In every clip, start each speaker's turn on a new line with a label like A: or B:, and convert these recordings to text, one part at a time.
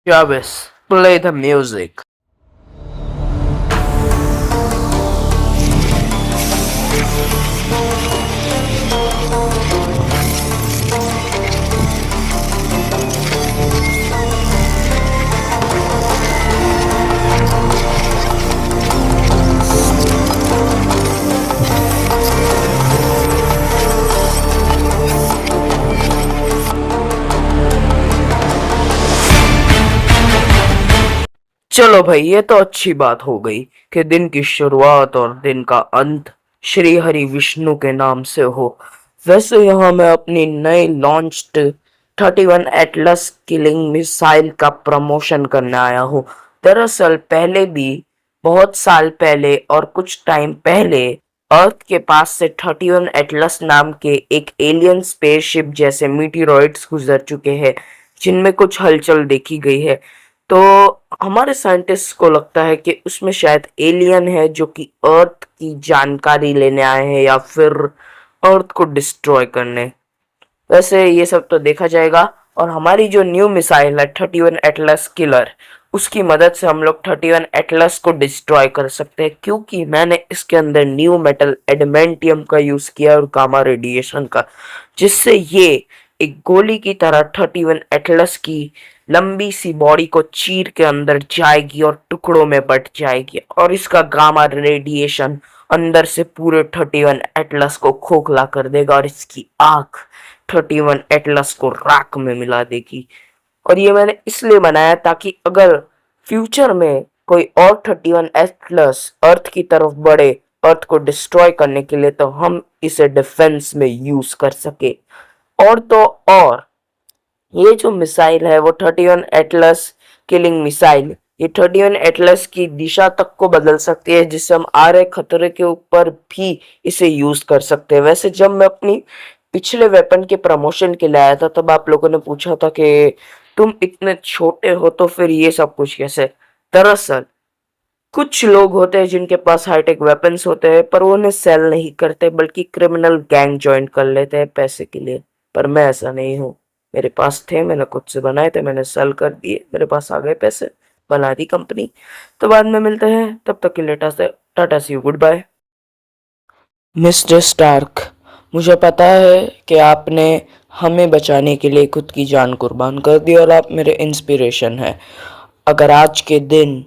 A: Jarvis, play the music. चलो भाई, ये तो अच्छी बात हो गई कि दिन की शुरुआत और दिन का अंत श्री हरि विष्णु के नाम से हो। वैसे यहाँ मैं अपनी नई लॉन्च्ड 31 एटलस किलिंग मिसाइल का प्रमोशन करने आया हूँ। दरअसल पहले भी बहुत साल पहले और कुछ टाइम पहले अर्थ के पास से 31 एटलस नाम के एक एलियन स्पेसशिप जैसे मीटियोरॉइड्स गुजर चुके हैं, जिनमें कुछ हलचल देखी गई है। तो हमारे साइंटिस्ट को लगता है कि उसमें शायद एलियन है जो कि अर्थ की जानकारी लेने आए हैं या फिर अर्थ को डिस्ट्रॉय करने। वैसे ये सब तो देखा जाएगा। और हमारी जो न्यू मिसाइल है 31 एटलस किलर, उसकी मदद से हम लोग 31 एटलस को डिस्ट्रॉय कर सकते हैं, क्योंकि मैंने इसके अंदर न्यू मेटल एडमेंटियम का यूज किया और गामा रेडिएशन का, जिससे ये एक गोली की तरह 31 एटलस की लंबी सी बॉडी को चीर के अंदर जाएगी और टुकड़ों में बट जाएगी, और इसका गामा रेडिएशन अंदर से पूरे 31 एटलस को खोखला कर देगा और इसकी आंख 31 एटलस को राख में मिला देगी। और ये मैंने इसलिए बनाया ताकि अगर फ्यूचर में कोई और 31 एटलस अर्थ की तरफ बढ़े अर्थ को डिस्ट्रॉय करने के लिए, तो हम इसे डिफेंस में यूज कर सके। और तो और ये जो मिसाइल है वो 31 एटलस किलिंग मिसाइल, ये 31 एटलस की दिशा तक को बदल सकती है, जिससे हम आ रहे खतरे के ऊपर भी इसे यूज कर सकते हैं। वैसे जब मैं अपनी पिछले वेपन के प्रमोशन के लिए आया था, तब आप लोगों ने पूछा था कि तुम इतने छोटे हो तो फिर ये सब कुछ कैसे। दरअसल कुछ लोग होते हैं जिनके पास हाईटेक वेपन्स होते हैं, पर वो उन्हें सेल नहीं करते बल्कि क्रिमिनल गैंग ज्वाइन कर लेते हैं पैसे के लिए। पर मैं ऐसा नहीं हूँ। मेरे पास थे, मैंने खुद से बनाए थे, मैंने सेल कर दिए, मेरे पास आ गए पैसे, बना दी कंपनी। तो बाद में मिलते हैं, तब तक के लिए tata see you, goodbye. Mister Stark, मुझे पता है कि आपने हमें बचाने के लिए खुद की जान कुर्बान कर दी और आप मेरे इंस्पिरेशन हैं। अगर आज के दिन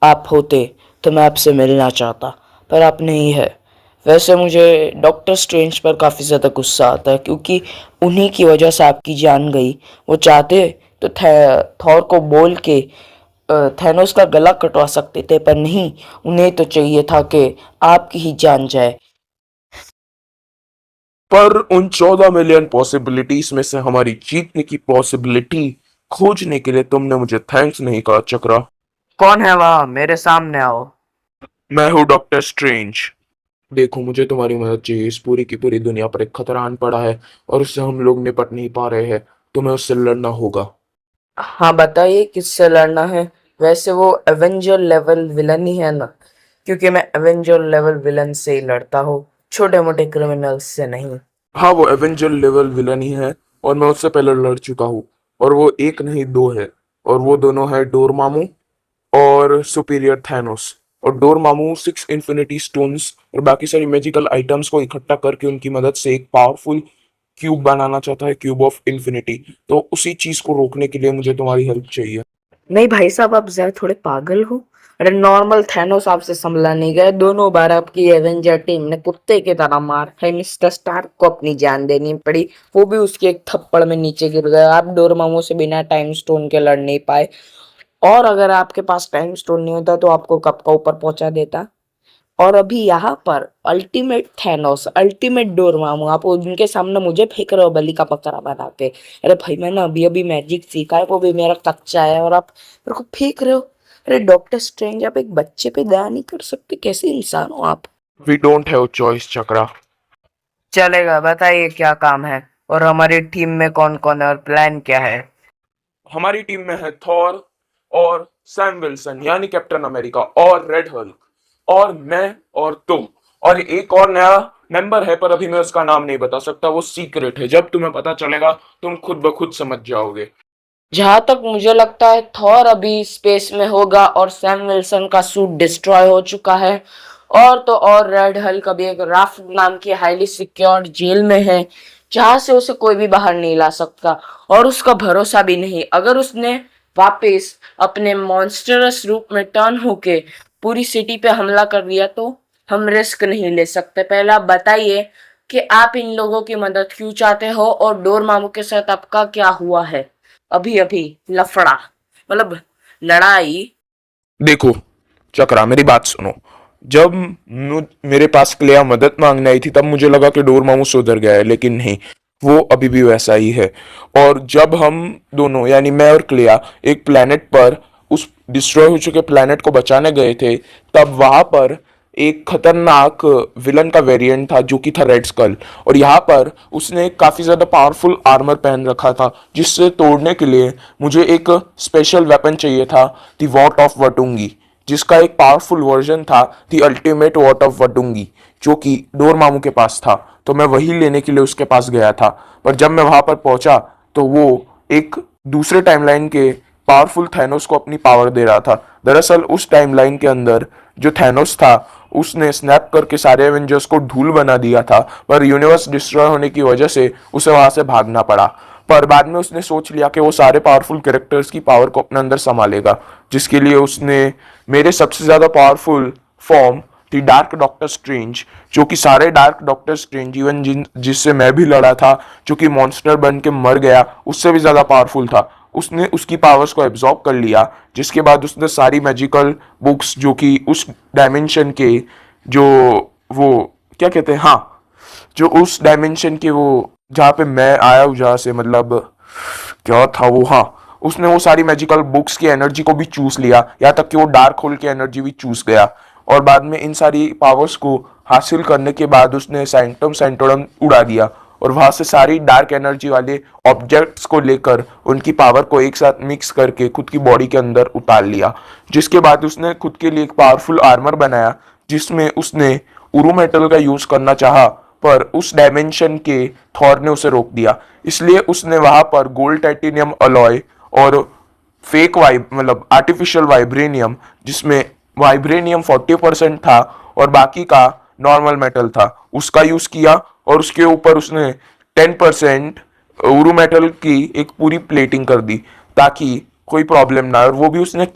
A: आप होते तो मैं आपसे मिलना चाहता, पर आप नहीं है। वैसे मुझे डॉक्टर स्ट्रेंज पर काफ़ी ज़्यादा गुस्सा आता है, क्योंकि उन्हीं की वजह से आपकी जान गई। वो चाहते तो थॉर को बोल के थैनोस का गला कटवा सकते थे, पर नहीं, उन्हें तो चाहिए था कि आपकी ही जान जाए।
B: पर उन 14 मिलियन पॉसिबिलिटीज में से हमारी जीतने की पॉसिबिलिटी खोजने के लिए तुमने मुझे थैंक्स नहीं कहा चक्रा।
A: कौन है वहाँ, मेरे सामने आओ।
B: मैं हूँ डॉक्टर स्ट्रेंज। देखो, मुझे तुम्हारी मदद चाहिए। इस पूरी की पूरी दुनिया पर एक खतरा आन पड़ा है और उससे हम लोग निपट नहीं पा रहे हैं। तुम्हें उससे लड़ना होगा।
A: हाँ बताइए, किससे लड़ना है। वैसे वो एवेंजर लेवल विलन ही है ना, क्योंकि मैं एवेंजर लेवल विलन से ही लड़ता हूँ, छोटे मोटे क्रिमिनल्स से नहीं।
B: हाँ, वो एवेंजर लेवल विलन ही है और मैं उससे पहले लड़ चुका हूँ। और वो एक नहीं दो है। और वो दोनों है डोरमामू और सुपीरियर थैनोस। और डोरमामू 6 इन्फिनिटी स्टोन्स और बाकी सारी मैजिकल आइटम्स को इकट्ठा करके उनकी मदद से एक पावरफुल क्यूब बनाना चाहता है, क्यूब ऑफ इन्फिनिटी। तो उसी चीज को रोकने के लिए मुझे तुम्हारी हेल्प चाहिए।
A: नहीं भाई साहब, आप जरा थोड़े पागल हो। अरे नॉर्मल थैनोस आपसे संभला नहीं गया, दोनों बार आपकी एवेंजर टीम ने कुत्ते की तरह मार है, मिस्टर स्टार्क को अपनी जान देनी पड़ी, वो भी उसके एक थप्पड़ में नीचे गिर गए। आप डोरमामू से बिना टाइम स्टोन के लड़ नहीं पाए, और अगर आपके पास टाइम स्टोन नहीं होता तो आपको कब का ऊपर पहुंचा देता। और अभी यहाँ पर अल्टीमेट थैनोस, अल्टीमेट डोरमामू, आप उनके सामने मुझे फेंक रहे हो बलि का बकरा बना के। अरे भाई, मैंने अभी अभी मैजिक सीखा है, वो भी मेरा कच्चा है, और आप मेरे को फेंक रहे हो। अरे डॉक्टर स्ट्रेंज, आप एक बच्चे पे दया नहीं कर सकते, कैसे इंसान हो आप।
B: वी डोंट हैव चॉइस चक्रा।
A: चलेगा, बताइए क्या काम है, और हमारी टीम में कौन कौन है और प्लान क्या है।
B: हमारी टीम में है थॉर और सैम विल्सन यानी कैप्टन अमेरिका और रेड हल्क और मैं और तुम। और एक और नया मेंबर है, पर अभी मैं उसका नाम नहीं बता सकता, वो सीक्रेट है। जब तुम्हें पता चलेगा तुम खुद ब खुद समझ जाओगे।
A: जहां तक मुझे लगता है थॉर अभी स्पेस में होगा और सैम विल्सन का सूट डिस्ट्रॉय हो चुका है। और तो और रेड हल्क अभी एक राफ्ट नाम की हाईली सिक्योर्ड जेल में है, जहां से उसे कोई भी बाहर नहीं ला सकता। और उसका भरोसा भी नहीं, अगर उसने वापस अपने मॉन्स्टरस रूप में टर्न होके पूरी सिटी पे हमला कर दिया तो हम रिस्क नहीं ले सकते। पहले आप बताइए कि आप इन लोगों की मदद क्यों चाहते हो और डोर मामू के साथ आपका क्या हुआ है अभी अभी। लफड़ा मतलब लड़ाई।
B: देखो चक्रा, मेरी बात सुनो। जब मेरे पास क्लेया मदद मांगने आई थी तब मुझे लगा कि डोरमामू सुधर गया है, लेकिन नहीं, वो अभी भी वैसा ही है। और जब हम दोनों यानी मैं और क्लेया एक प्लेनेट पर उस डिस्ट्रॉय हो चुके प्लेनेट को बचाने गए थे, तब वहां पर एक खतरनाक विलन का वेरिएंट था जो कि था रेड स्कल। और यहाँ पर उसने काफी ज्यादा पावरफुल आर्मर पहन रखा था, जिससे तोड़ने के लिए मुझे एक स्पेशल वेपन चाहिए था, दी वॉट ऑफ वटुंगी, जिसका एक पावरफुल वर्जन था दी अल्टीमेट वॉट ऑफ वटुंगी, जो कि डोरमामू के पास था। तो मैं वही लेने के लिए उसके पास गया था। पर जब मैं वहां पर पहुंचा तो वो एक दूसरे टाइमलाइन के पावरफुल थैनोस को अपनी पावर दे रहा था। दरअसल उस टाइमलाइन के अंदर जो थैनोस था उसने स्नैप करके सारे एवेंजर्स को धूल बना दिया था, पर यूनिवर्स डिस्ट्रॉय होने की वजह से उसे वहां से भागना पड़ा। पर बाद में उसने सोच लिया कि वो सारे पावरफुल कैरेक्टर्स की पावर को अपने अंदर संभालेगा, जिसके लिए उसने मेरे सबसे ज्यादा पावरफुल फॉर्म थी डार्क डॉक्टर स्ट्रेंज, जो कि सारे डार्क डॉक्टर स्ट्रेंज इवन जिससे मैं भी लड़ा था, जो कि मॉन्स्टर बन के मर गया, उससे भी ज्यादा पावरफुल था। उसने उसकी पावर्स को एब्जॉर्ब कर लिया, जिसके बाद उसने सारी मैजिकल बुक्स जो कि उस डायमेंशन के जो वो क्या कहते हैं, हाँ, जो उस डायमेंशन के वो जहाँ पे मैं आया हूँ, जहाँ से मतलब क्या था वो, हाँ, उसने वो सारी मैजिकल बुक्स की एनर्जी को भी चूस लिया, यहाँ तक कि वो डार्क होल की एनर्जी भी चूस गया। और बाद में इन सारी पावर्स को हासिल करने के बाद उसने सैंटम सैंटोरम उड़ा दिया और वहां से सारी डार्क एनर्जी वाले ऑब्जेक्ट्स को लेकर उनकी पावर को एक साथ मिक्स करके खुद की बॉडी के अंदर उतार लिया। जिसके बाद उसने खुद के लिए एक पावरफुल आर्मर बनाया, जिसमें उसने उरू मेटल का यूज करना चाहा, पर उस डायमेंशन के थॉर ने उसे रोक दिया। इसलिए उसने वहां पर गोल्ड टाइटेनियम अलॉय और फेक वाइब मतलब आर्टिफिशियल वाइब्रेनियम, जिसमें वाइब्रेनियम 40% था और बाकी का नॉर्मल मेटल था, उसका यूज किया। और उसके ऊपर उसने 10% उरू मेटल की एक पूरी प्लेटिंग कर दी, ताकि कोई प्रॉब्लम ना, और वो भी उसने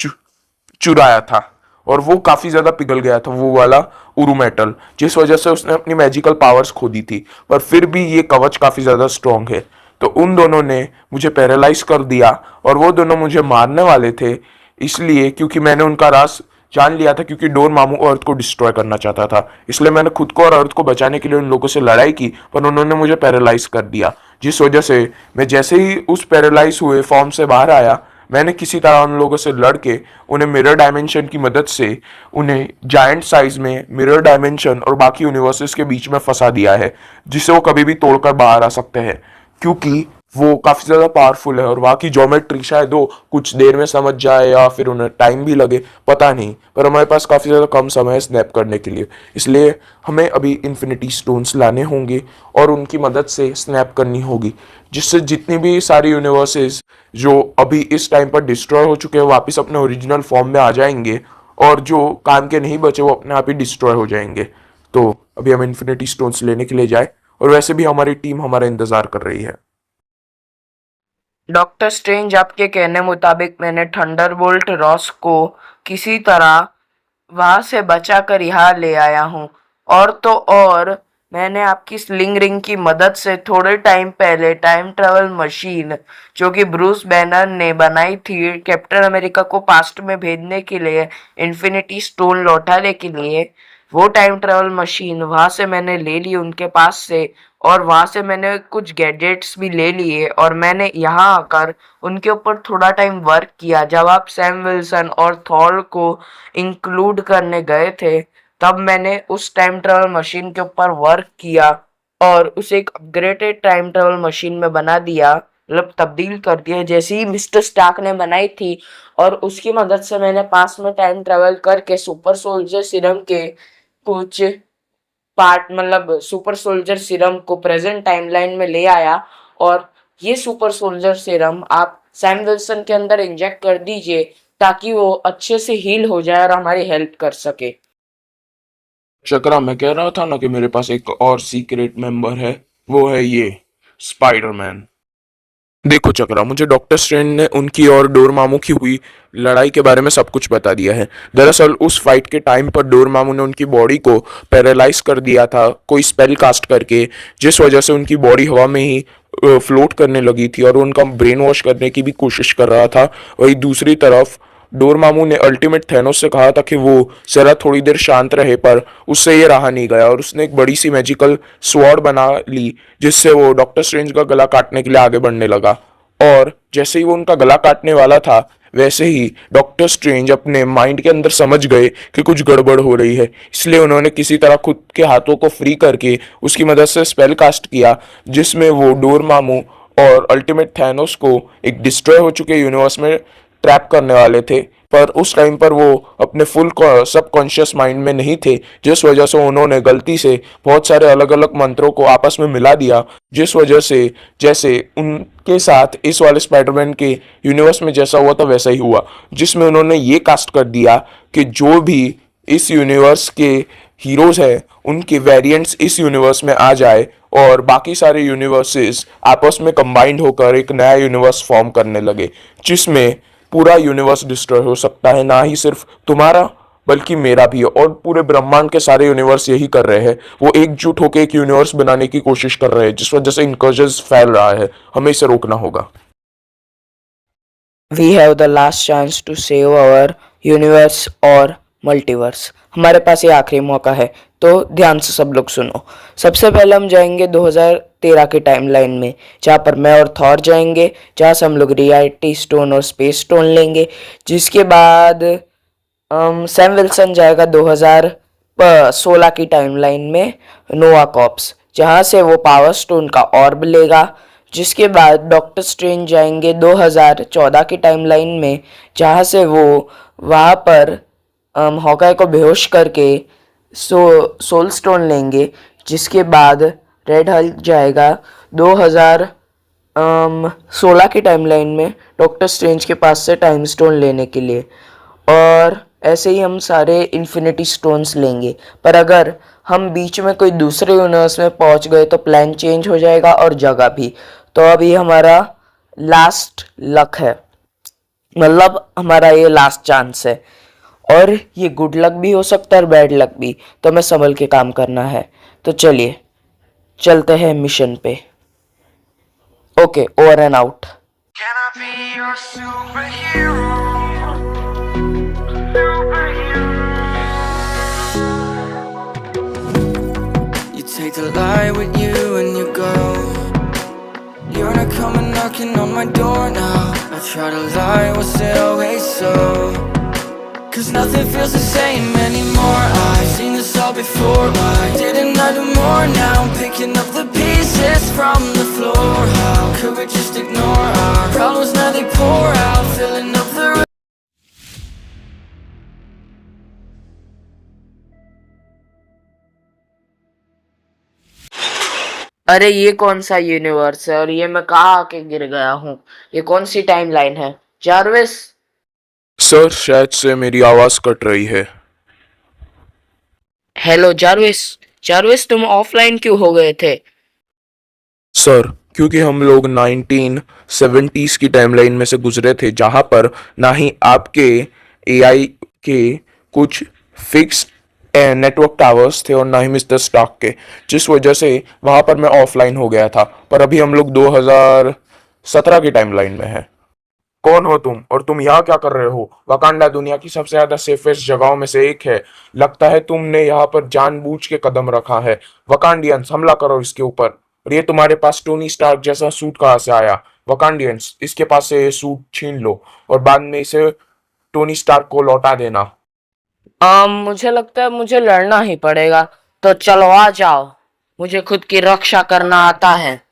B: चुराया था। और वो काफी ज्यादा पिघल गया था वो वाला उरू मेटल, जिस वजह से उसने अपनी मैजिकल पावर्स खो दी थी। पर फिर भी ये कवच काफी ज्यादा स्ट्रांग है। तो उन दोनों ने मुझे पैरालाइज कर दिया और वो दोनों मुझे मारने वाले थे, इसलिए क्योंकि मैंने उनका राज जान लिया था, क्योंकि डोर मामू अर्थ को डिस्ट्रॉय करना चाहता था। इसलिए मैंने खुद को और अर्थ को बचाने के लिए उन लोगों से लड़ाई की, पर उन्होंने मुझे पैरालाइज कर दिया। जिस वजह से मैं जैसे ही उस पैरालाइज हुए फॉर्म से बाहर आया, मैंने किसी तरह उन लोगों से लड़ के उन्हें मिरर डायमेंशन की मदद से उन्हें जायंट साइज में मिरर डायमेंशन और बाकी यूनिवर्सेस के बीच में फंसा दिया है, जिससे वो कभी भी तोड़कर बाहर आ सकते हैं, क्योंकि वो काफी ज्यादा पावरफुल है। और वहां की ज्योमेट्री शायद वो कुछ देर में समझ जाए या फिर उन्हें टाइम भी लगे, पता नहीं, पर हमारे पास काफी ज्यादा कम समय है स्नैप करने के लिए। इसलिए हमें अभी इन्फिनिटी स्टोन्स लाने होंगे और उनकी मदद से स्नैप करनी होगी, जिससे जितनी भी सारी यूनिवर्सेस जो अभी इस टाइम पर डिस्ट्रॉय हो चुके हैं वापस अपने ओरिजिनल फॉर्म में आ जाएंगे, और जो काम के नहीं बचे वो अपने आप ही डिस्ट्रॉय हो जाएंगे। तो अभी हम इन्फिनिटी स्टोन्स लेने के लिए जाए, और वैसे भी हमारी टीम हमारा इंतजार कर रही है।
A: डॉक्टर स्ट्रेंज, आपके कहने मुताबिक मैंने थंडरबोल्ट रॉस को किसी तरह वहां से बचा कर यहाँ ले आया हूँ। और तो और मैंने आपकी स्लिंग रिंग की मदद से थोड़े टाइम पहले टाइम ट्रेवल मशीन जो कि ब्रूस बैनर ने बनाई थी कैप्टन अमेरिका को पास्ट में भेजने के लिए, इन्फिनिटी स्टोन लौटाने के लिए, वो टाइम ट्रेवल मशीन वहां से मैंने ले ली उनके पास से। और वहां से मैंने कुछ गैजेट्स भी ले लिए और मैंने यहाँ आकर उनके ऊपर थोड़ा टाइम वर्क किया। जब आप सैम विल्सन और थॉर को इंक्लूड करने गए थे तब मैंने उस टाइम ट्रेवल मशीन के ऊपर वर्क किया और उसे एक अपग्रेडेड टाइम ट्रेवल मशीन में बना दिया, मतलब तब्दील कर दिया जैसे ही मिस्टर स्टार्क ने बनाई थी। और उसकी मदद से मैंने पास में टाइम ट्रेवल करके सुपर सोल्जर सीरम के कुछ पार्ट मतलब सुपर सोल्जर सीरम को प्रेजेंट टाइमलाइन में ले आया। और ये सुपर सोल्जर सीरम आप सैम विल्सन के अंदर इंजेक्ट कर दीजिए ताकि वो अच्छे से हील हो जाए और हमारी हेल्प कर सके।
B: चक्रा, मैं कह रहा था ना कि मेरे पास एक और सीक्रेट मेंबर है, वो है ये स्पाइडरमैन। देखो चक्रा, मुझे डॉक्टर स्ट्रेंज ने उनकी और डोरमामू की हुई लड़ाई के बारे में सब कुछ बता दिया है। दरअसल उस फाइट के टाइम पर डोरमामू ने उनकी बॉडी को पैरालाइज कर दिया था कोई स्पेल कास्ट करके, जिस वजह से उनकी बॉडी हवा में ही फ्लोट करने लगी थी और उनका ब्रेन वॉश करने की भी कोशिश कर रहा था। वही दूसरी तरफ डोरमामू ने अल्टीमेट थैनोस से कहा था कि वो जरा थोड़ी देर शांत रहे, पर उससे ये रहा नहीं गया और उसने एक बड़ी सी मैजिकल स्वॉर्ड बना ली, जिससे वो डॉक्टर स्ट्रेंज का गला काटने के लिए आगे बढ़ने लगा। और जैसे ही वो उनका गला काटने वाला था, वैसे ही डॉक्टर स्ट्रेंज अपने माइंड के अंदर समझ गए कि कुछ गड़बड़ हो रही है, इसलिए उन्होंने किसी तरह खुद के हाथों को फ्री करके उसकी मदद से स्पेल कास्ट किया, जिसमें वो डोरमामू और अल्टीमेट थैनोस को एक डिस्ट्रॉय हो चुके यूनिवर्स में ट्रैप करने वाले थे। पर उस टाइम पर वो अपने फुल सबकॉन्शियस माइंड में नहीं थे, जिस वजह से उन्होंने गलती से बहुत सारे अलग अलग मंत्रों को आपस में मिला दिया, जिस वजह से जैसे उनके साथ इस वाले स्पाइडरमैन के यूनिवर्स में जैसा हुआ था वैसा ही हुआ, जिसमें उन्होंने ये कास्ट कर दिया कि जो भी इस यूनिवर्स के हीरोज है उनके वेरिएंट्स इस यूनिवर्स में आ जाए और बाकी सारे यूनिवर्सेस आपस में कंबाइंड होकर एक नया यूनिवर्स फॉर्म करने लगे, जिसमें पूरा यूनिवर्स डिस्ट्रॉय हो सकता है। ना ही सिर्फ तुम्हारा बल्कि मेरा भी, और पूरे ब्रह्मांड के सारे यूनिवर्स यही कर रहे हैं। वो एकजुट होकर एक यूनिवर्स बनाने की कोशिश कर रहे हैं, जिस वजह से इनकर्जन फैल रहा है। हमें इसे रोकना होगा।
A: We have the last chance to save our universe और मल्टीवर्स। हमारे पास ये आखिरी मौका है, तो ध्यान से सब लोग सुनो। सबसे पहले हम जाएंगे 2013 की टाइमलाइन में, जहाँ पर मैं और थॉर जाएंगे, जहाँ से हम लोग रियलिटी स्टोन और स्पेस स्टोन लेंगे। जिसके बाद सैम विल्सन जाएगा 2016 की टाइमलाइन में नोवा कॉर्प्स, जहाँ से वो पावर स्टोन का ऑर्ब लेगा। जिसके बाद डॉक्टर स्ट्रेंज जाएंगे 2014 की टाइमलाइन में, जहाँ से वो वहाँ पर हॉकाई को बेहोश करके सोल स्टोन लेंगे। जिसके बाद रेड हल्क जाएगा 2016 की टाइमलाइन में डॉक्टर स्ट्रेंज के पास से टाइम स्टोन लेने के लिए, और ऐसे ही हम सारे इन्फिनिटी स्टोन्स लेंगे। पर अगर हम बीच में कोई दूसरे यूनिवर्स में पहुंच गए तो प्लान चेंज हो जाएगा और जगह भी। तो अभी हमारा लास्ट लक है, मतलब हमारा ये लास्ट चांस है, और ये गुड लक भी हो सकता है और बैड लक भी, तो हमें संभल के काम करना है। तो चलिए चलते हैं मिशन पे। Okay, over and out.
C: Can I be your superhero? You take the light with you and you go. You're not coming knocking on my door now. I try to lie, was it always so? Cause nothing feels the same anymore. I've seen this all before. Why didn't I do more? Now I'm picking up the pieces from the floor. How could we just ignore our problems? Now they pour out, filling up the room.
A: अरे ये कौन सा universe है और ये मैं कहाँ आके गिर गया हूँ? ये कौन सी टाइमलाइन है? जारविस,
B: सर, शायद से मेरी आवाज कट रही है।
A: Hello Jarvis. जारविस, तुम ऑफलाइन क्यों हो गए थे?
B: सर, क्योंकि हम लोग 1970s की टाइमलाइन में से गुजरे थे, जहां पर ना ही आपके एआई के कुछ फिक्स नेटवर्क टावर्स थे और ना ही मिस्टर स्टार्क के, जिस वजह से वहां पर मैं ऑफलाइन हो गया था। पर अभी हम लोग 2017 की टाइमलाइन में हैं। कौन हो तुम और तुम यहाँ क्या कर रहे हो? वकांडा दुनिया की सबसे ज्यादा सेफेस्ट जगहों में से एक है। लगता है तुमने यहाँ पर जानबूझ के कदम रखा है। वकांडियंस, हमला करो इसके ऊपर। और ये तुम्हारे पास टोनी स्टार्क जैसा सूट कहाँ से आया? वकांडियंस, इसके पास से ये सूट छीन लो और बाद में इसे टोनी स्टार्क को लौटा देना।
A: मुझे लगता है मुझे लड़ना ही पड़ेगा, तो चलो आ जाओ, मुझे खुद की रक्षा करना आता है।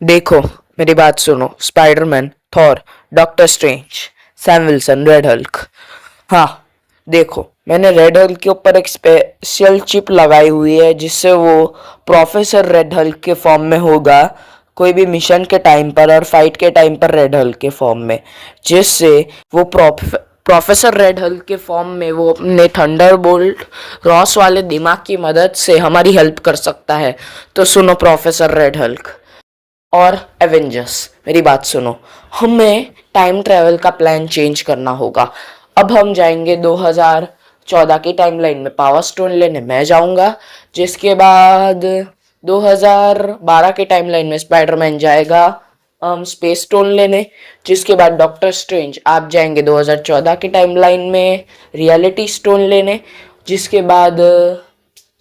A: देखो, मेरी बात सुनो। Spiderman, Thor, doctor strange, Sam Wilson, red Hulk. हाँ, देखो, मैंने रेड हल्क के ऊपर एक स्पेशल चिप लगाई हुई है जिससे वो प्रोफेसर रेड हल्क के फॉर्म में होगा कोई भी मिशन के टाइम पर, और फाइट के टाइम पर रेड हल्क के फॉर्म में, जिससे वो प्रोफेसर रेड हल्क के फॉर्म में वो अपने थंडरबोल्ट रॉस वाले दिमाग की मदद से हमारी हेल्प कर सकता है। तो सुनो प्रोफेसर रेड हल्क और एवेंजर्स, मेरी बात सुनो। हमें टाइम ट्रेवल का प्लान चेंज करना होगा। अब हम जाएंगे 2014 की टाइमलाइन में पावर स्टोन लेने, मैं जाऊंगा। जिसके बाद 2012 की टाइमलाइन में स्पाइडरमैन जाएगा स्पेस स्टोन लेने। जिसके बाद डॉक्टर स्ट्रेंज आप जाएंगे 2014 की टाइमलाइन में रियलिटी स्टोन लेने। जिसके बाद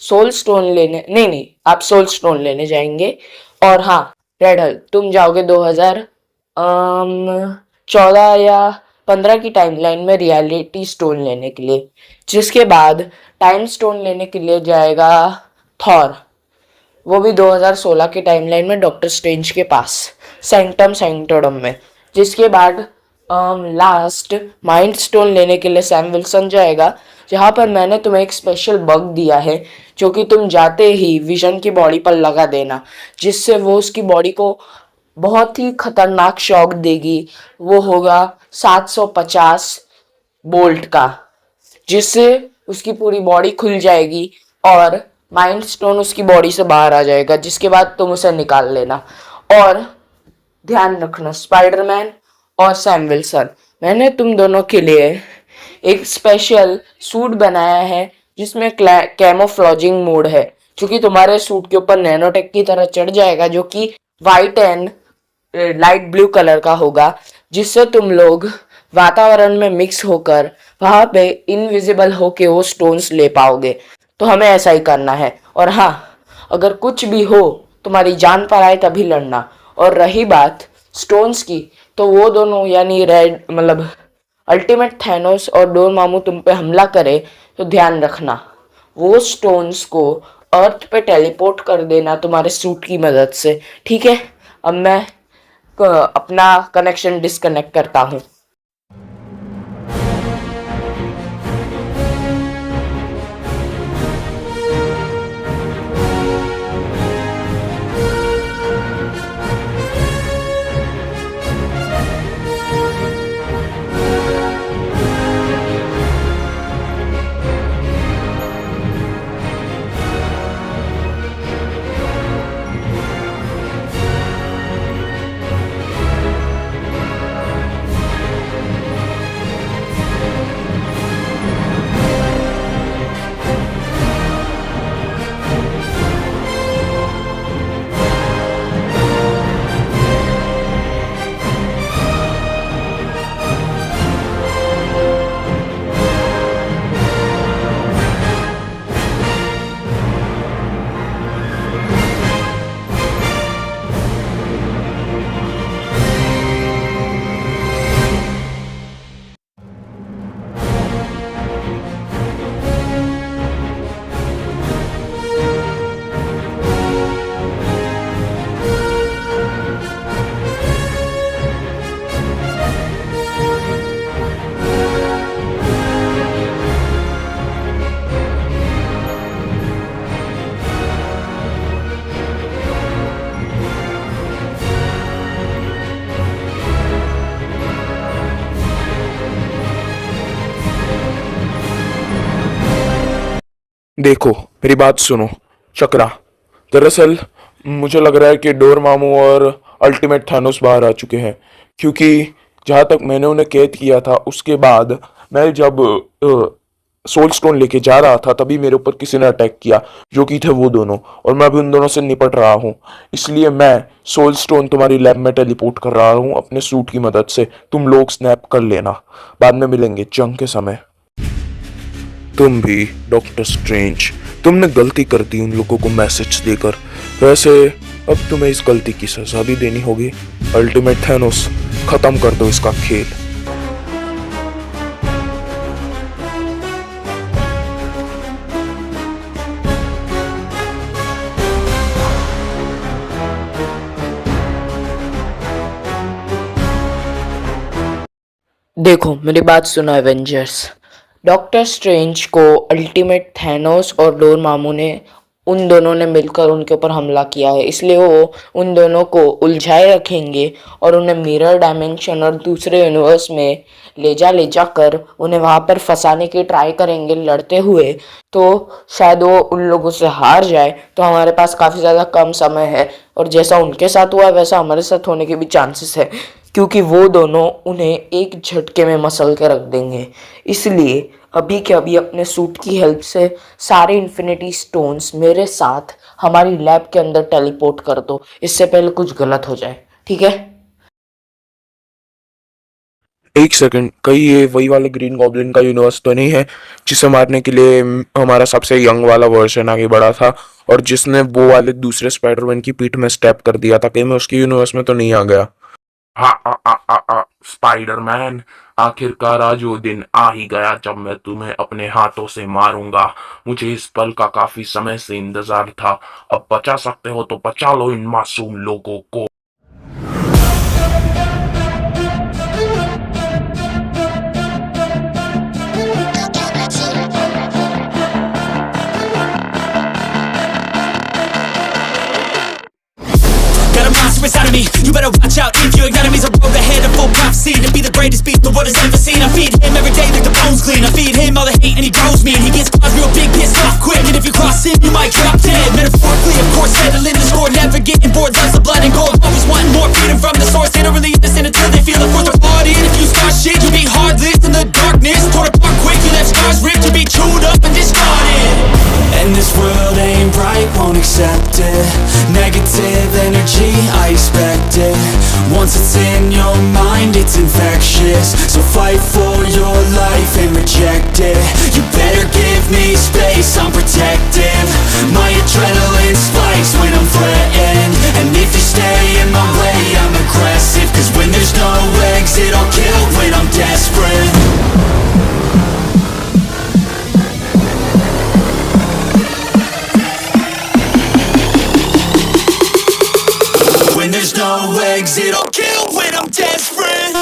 A: सोल स्टोन लेने, नहीं नहीं, आप सोल स्टोन लेने जाएंगे। और हाँ, रेड हल्क तुम जाओगे 2014 या 15 की टाइमलाइन में रियलिटी स्टोन लेने के लिए। जिसके बाद टाइम स्टोन लेने के लिए जाएगा थॉर, वो भी 2016 की टाइमलाइन में डॉक्टर स्ट्रेंज के पास सेंटम सेंटोडम में। जिसके बाद लास्ट माइंड स्टोन लेने के लिए सैम विल्सन जाएगा, जहाँ पर मैंने तुम्हें एक स्पेशल बग दिया है जो कि तुम जाते ही विजन की बॉडी पर लगा देना, जिससे वो उसकी बॉडी को बहुत ही खतरनाक शॉक देगी। वो होगा 750 बोल्ट का, जिससे उसकी पूरी बॉडी खुल जाएगी और माइंड स्टोन उसकी बॉडी से बाहर आ जाएगा। जिसके बाद तुम उसे निकाल लेना। और ध्यान रखना स्पाइडरमैन और सैम विल्सन, मैंने तुम दोनों के लिए एक स्पेशल सूट बनाया है जिसमें कैमोफ्लॉजिंग मोड है, क्योंकि तुम्हारे सूट के ऊपर नैनोटेक की तरह चढ़ जाएगा, जो कि white and light blue colour का होगा, जिससे तुम लोग वातावरण में मिक्स होकर वहां पे इनविजिबल होके वो स्टोन्स ले पाओगे। तो हमें ऐसा ही करना है। और हाँ, अगर कुछ भी हो तुम्हारी जान पर आए तभी लड़ना। और रही बात स्टोन्स की, तो वो दोनों यानी रेड मतलब अल्टीमेट थैनोस और डोरमामू तुम पे हमला करे तो ध्यान रखना वो स्टोन्स को अर्थ पे टेलीपोर्ट कर देना तुम्हारे सूट की मदद से। ठीक है, अब मैं अपना कनेक्शन डिस्कनेक्ट करता हूँ।
B: देखो, मेरी बात सुनो चक्रा। दरअसल मुझे लग रहा है कि डोरमामू और अल्टीमेट थानोस बाहर आ चुके हैं, क्योंकि जहां तक मैंने उन्हें कैद किया था उसके बाद मैं जब सोल स्टोन लेके जा रहा था तभी मेरे ऊपर किसी ने अटैक किया, जो कि थे वो दोनों, और मैं अभी उन दोनों से निपट रहा हूँ। इसलिए मैं सोल स्टोन तुम्हारी लैब में टेलीपोर्ट कर रहा हूँ अपने सूट की मदद से। तुम लोग स्नैप कर लेना, बाद में मिलेंगे जंग के समय। तुम भी डॉक्टर स्ट्रेंज, तुमने गलती कर दी उन लोगों को मैसेज देकर। वैसे अब तुम्हें इस गलती की सजा भी देनी होगी। अल्टीमेट थैनोस, खत्म कर दो इसका खेल।
A: देखो मेरी बात सुनो एवेंजर्स। डॉक्टर स्ट्रेंज को अल्टीमेट थैनोस और डोरमामू ने उन दोनों ने मिलकर उनके ऊपर हमला किया है, इसलिए वो उन दोनों को उलझाए रखेंगे और उन्हें मिरर डायमेंशन और दूसरे यूनिवर्स में ले जाकर उन्हें वहाँ पर फंसाने की ट्राई करेंगे लड़ते हुए। तो शायद वो उन लोगों से हार जाए, तो हमारे पास काफ़ी ज़्यादा कम समय है और जैसा उनके साथ हुआ वैसा हमारे साथ होने के भी चांसेस है, क्योंकि वो दोनों उन्हें एक झटके में मसल के रख देंगे। इसलिए अभी के अभी अपने सूट की हेल्प से सारे इन्फिनिटी स्टोन्स मेरे साथ हमारी लैब के अंदर टेलीपोर्ट कर दो, इससे पहले कुछ गलत हो जाए, ठीक है?
B: एक सेकंड, कहीं ये वही वाले ग्रीन गॉब्लिन का यूनिवर्स तो नहीं है जिसे मारने के लिए हमारा सबसे यंग वाला वर्जन आगे बढ़ा था और जिसने वो वाले दूसरे स्पाइडरमैन की पीठ में स्टेप कर दिया था? कहीं मैं उसके यूनिवर्स में तो नहीं आ गया?
D: स्पाइडरमैन, आखिरकार आज वो दिन आ ही गया जब मैं तुम्हें अपने हाथों से मारूंगा। मुझे इस पल का काफी समय से इंतजार था। अब बचा सकते हो तो बचा लो इन मासूम लोगों को।
E: Got a monster inside of me, you better watch out. If your enemy's a road ahead of full prophecy to be the greatest beast the world has ever seen. I feed him every day like the bones clean. I feed him all the hate and he grows me. And he gets claws real big, pissed off quick. And if you cross him, you might drop dead. Metaphorically, of course, settling the score. Never getting bored, loves the blood and gore. Always wanting more, freedom from the source. They don't really understand until they feel the force of hard in. If you start shit, you'll be heartless in the darkness. Torn apart quick, you left scars ripped. You'll be chewed up and discarded. And this world ain't right, won't accept it. Negative energy, I expect it. Once it's in your mind, it's infectious. So fight for your life and reject it. You better give me space, I'm protective. My adrenaline spikes when I'm threatened. And if you stay in my way, I'm aggressive. Cause when there's no exit, I'll kill when I'm desperate. When there's no exit, I'll kill when I'm desperate.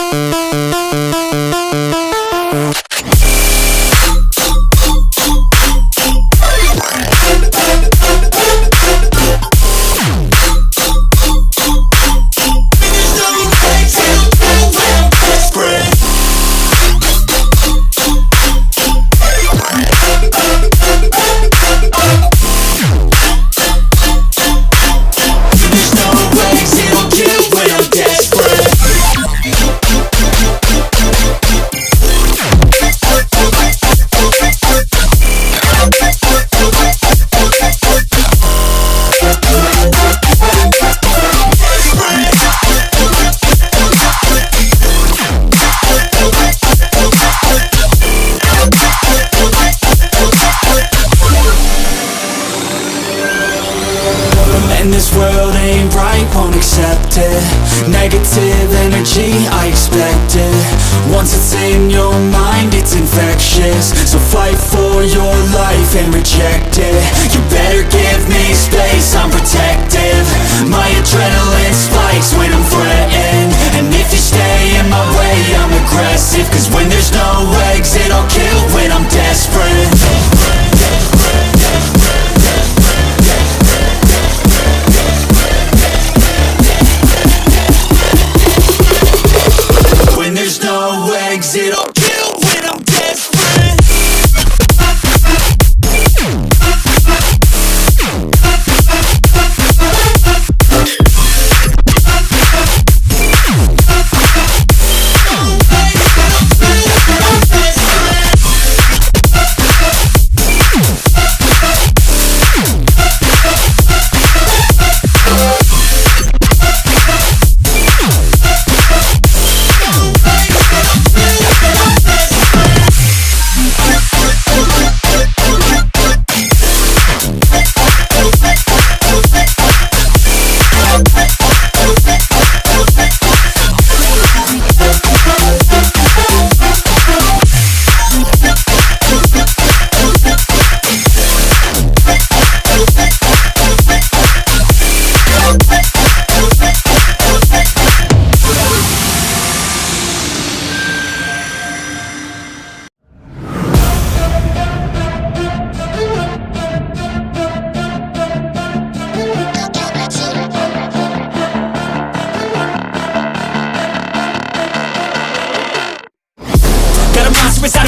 E: And this world ain't right, won't accept it. Negative energy, I expect it. Once it's in your mind, it's infectious. So fight for your life and reject it. You better give me space, I'm protective. My adrenaline spikes when I'm threatened. And if you stay in my way, I'm aggressive. Cause when there's no exit, I'll kill when I'm desperate. When there's no exit, I'll kill when I'm desperate.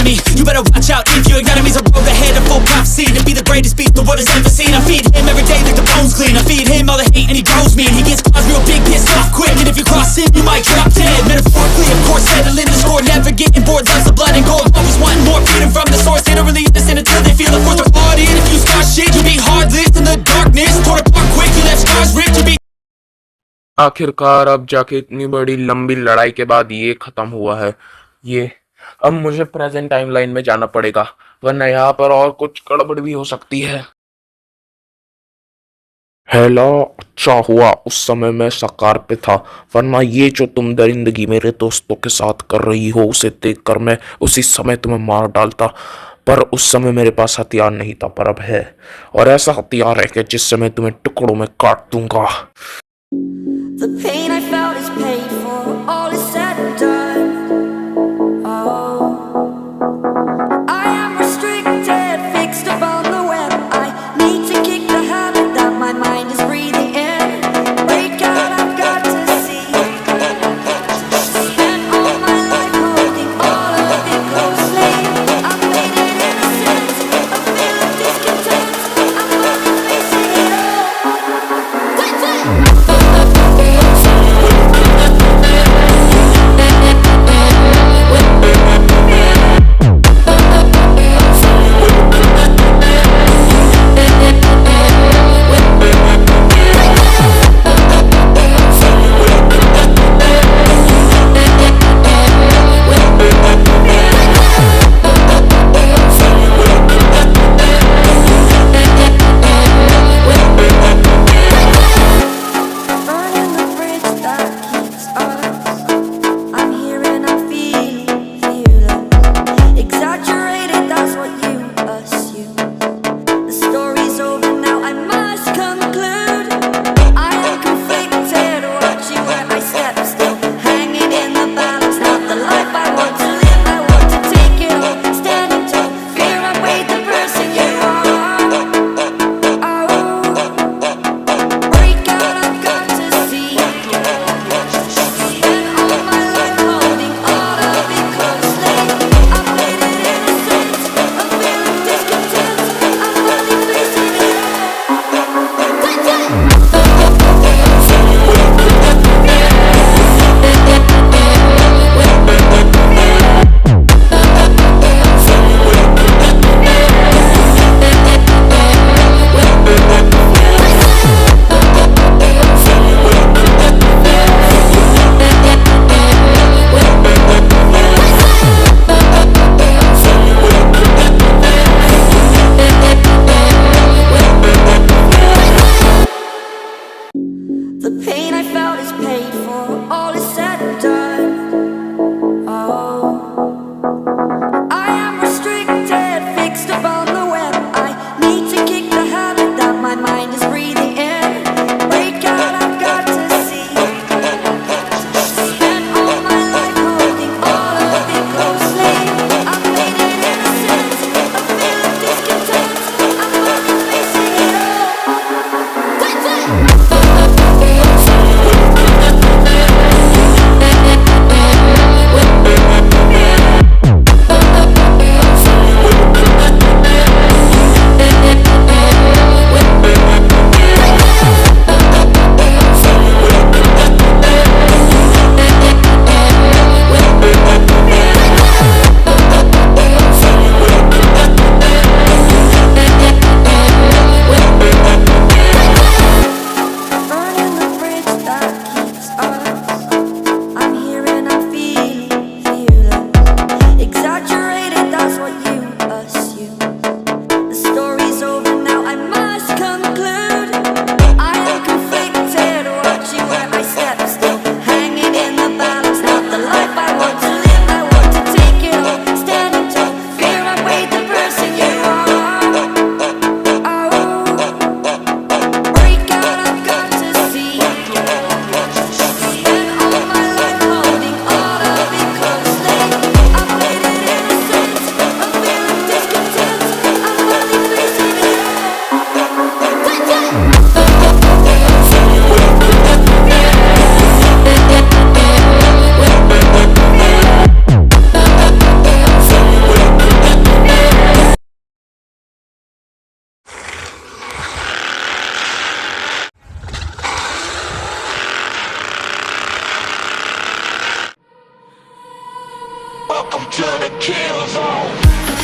E: enemy. You better watch out if your enemy's a road ahead of full prophecy to be the greatest beast the world has ever seen. I feed him every day like the bones clean. I feed him all the hate and he grows me, and he gets claws real big, pissed off quick. And if you cross him, you might drop dead. Metaphorically, of course, settling the score, never getting bored. Loves the blood and gore, always wanting more. Freedom from the source, they don't really understand until they feel the force of part in. If you start shit, you be heartless in the darkness. Torn apart quick, you left scars ripped. You be
B: आखिरकार अब जाके इतनी बड़ी लंबी लड़ाई के बाद ये खत्म हुआ है। ये अब मुझे प्रेजेंट टाइमलाइन में जाना पड़ेगा, वरना यहाँ पर और कुछ गड़बड़ भी हो सकती है। हेलो, अच्छा हुआ उस समय मैं सकार पे था, वरना ये जो तुम दरिंदगी मेरे दोस्तों के साथ कर रही हो उसे देखकर मैं उसी समय तुम्हें मार डालता। पर उस समय मेरे पास हथियार नहीं था, पर अब है, और ऐसा हथियार है कि जिससे मैं तुम्हें टुकड़ों में काट दूंगा।
F: The pain I felt is paid for, all is said and done. Oh, I am restricted, fixed upon the web. I need to kick the habit that my mind is breathing in. Break out, I've got to see. Spent all my life holding all of it closely. I've made it innocent, a feel of discontent. I'm finally facing it all. Wait, wait.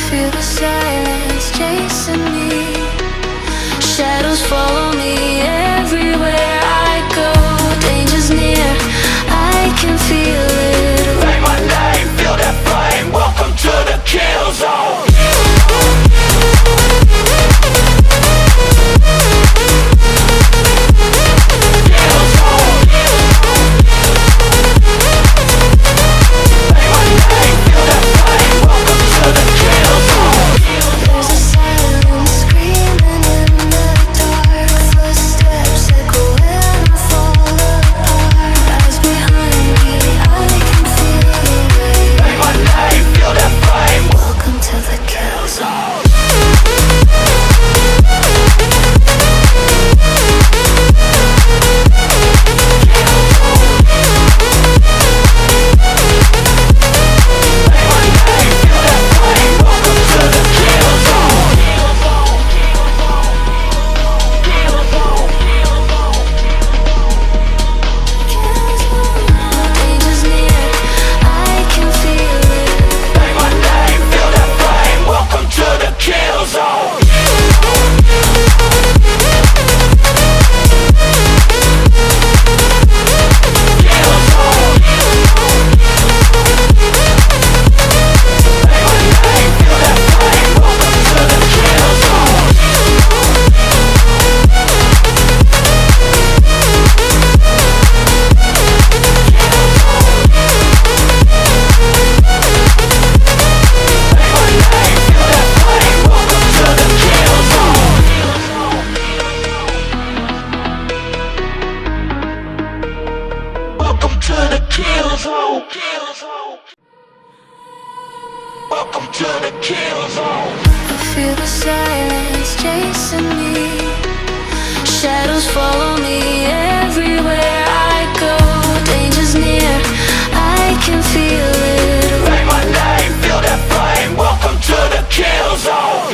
F: Feel the silence chasing me. Shadows follow me everywhere I go. Danger's near, I can feel it. Say my name, feel that flame. Welcome to the kill zone. There's a silence screaming in the dark. Footsteps echo when I fall apart. Eyes behind me, I can feel the weight. Say my name, feel that flame. Welcome to the kill zone. Danger's near, I can feel it. Say my name, feel that flame. Welcome to the kill zone. Welcome to the kill zone. Welcome to the kill zone. Feel the silence chasing me. Shadows follow me everywhere I go. Danger's near, I can feel it. Say my name, feel that flame. Welcome to the kill zone.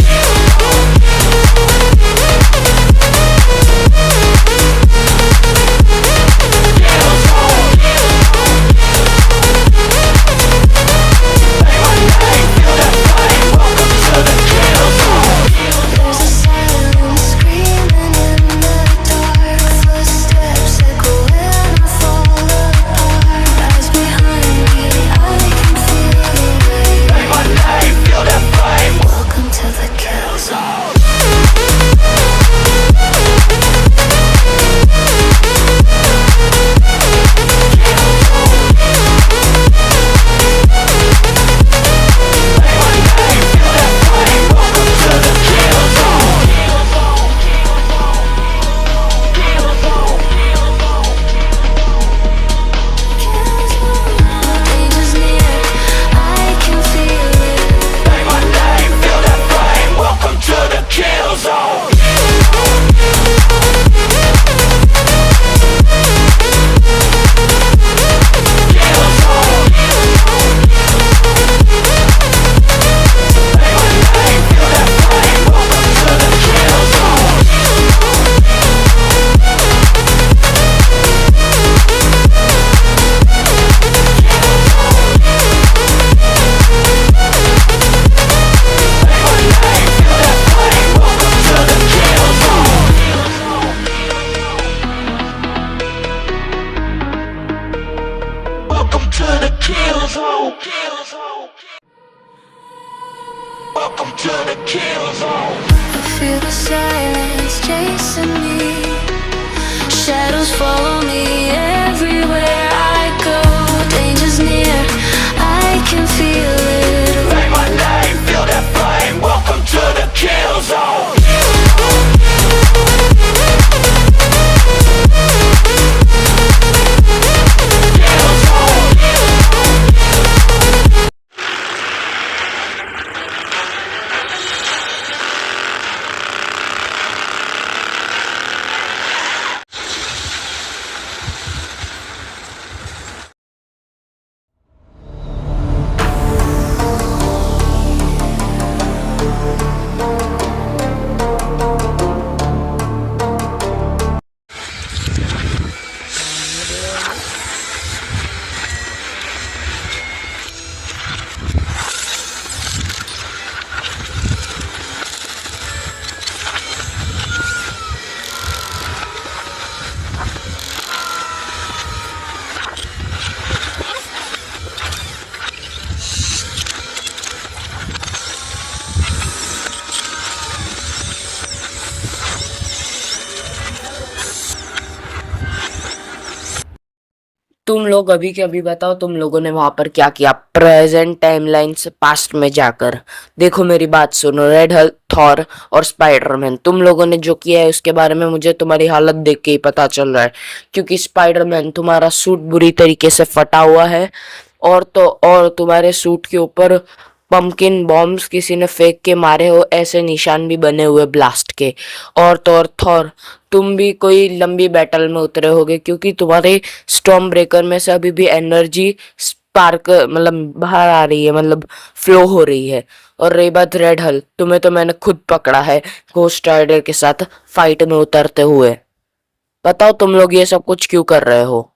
F: There's a silence screaming in the dark. Footsteps echo when I fall apart. Eyes behind me, I can feel the weight. Say my name, feel that flame. Welcome to the kill zone. Danger's near, I can feel it. Say my name, feel that flame. Welcome to the kill zone. Welcome to the kill zone. Welcome to the kill zone. Feel the silence chasing me. Shadows follow me everywhere I go. Danger's near, I can feel it. Say my name, feel that flame. Welcome to the kill zone.
A: तुम लोग अभी के अभी बताओ, तुम लोगों ने वहां पर क्या किया प्रेजेंट टाइमलाइन से पास्ट में जाकर। देखो मेरी बात सुनो, रेड हल्क, थॉर और स्पाइडरमैन, तुम लोगों ने जो किया है उसके बारे में मुझे तुम्हारी हालत देख के ही पता चल रहा है। क्योंकि स्पाइडरमैन तुम्हारा सूट बुरी तरीके से फटा हुआ है, और तो और तुम्हारे सूट के ऊपर पंपकिन बॉम्ब्स किसी ने फेंक के मारे हो ऐसे निशान भी बने हुए ब्लास्ट के। और तो और थॉर, तुम भी कोई लंबी बैटल में उतरे होगे, क्योंकि तुम्हारे स्टॉर्म ब्रेकर में से अभी भी एनर्जी स्पार्क मतलब बाहर आ रही है, मतलब फ्लो हो रही है। और रही बात रेड हल, तुम्हें तो मैंने खुद पकड़ा है घोस्ट राइडर के साथ फाइट में उतरते हुए। बताओ तुम लोग ये सब कुछ क्यों कर रहे हो?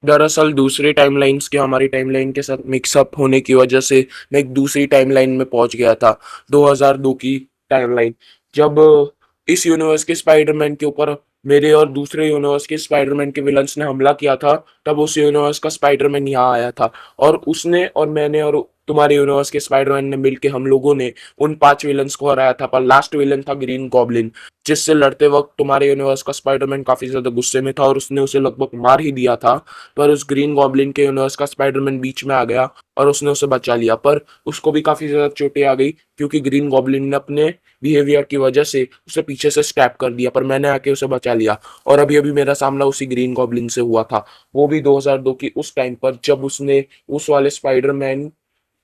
B: दरअसल दूसरे टाइमलाइंस के हमारी टाइमलाइन के साथ मिक्सअप होने की वजह से मैं एक दूसरी टाइमलाइन में पहुंच गया था, 2002 की टाइमलाइन। जब इस यूनिवर्स के स्पाइडरमैन के ऊपर मेरे और दूसरे यूनिवर्स के स्पाइडरमैन के विलन्स ने हमला किया था, तब उस यूनिवर्स का स्पाइडरमैन यहाँ आया था, और उसने और मैंने और तुम्हारे यूनिवर्स के स्पाइडरमैन ने मिलके हम लोगों ने उन 5 विलन्स को हराया था। पर लास्ट विलन था ग्रीन गॉब्लिन, जिससे लड़ते वक्त तुम्हारे यूनिवर्स का स्पाइडरमैन काफी ज्यादा गुस्से में था और उसने उसे लगभग मार ही दिया था। पर उस ग्रीन गॉब्लिन के यूनिवर्स का स्पाइडरमैन बीच में आ गया और उसने उसे बचा लिया, पर उसको भी काफी ज्यादा चोटें आ गई, क्योंकि ग्रीन गॉब्लिन ने अपने बिहेवियर की वजह से उसे पीछे से स्टैप कर दिया। पर मैंने आके उसे बचा लिया, और अभी अभी मेरा सामना उसी ग्रीन गॉब्लिन से हुआ था, वो भी 2002 की उस टाइम पर, जब उसने उस वाले स्पाइडरमैन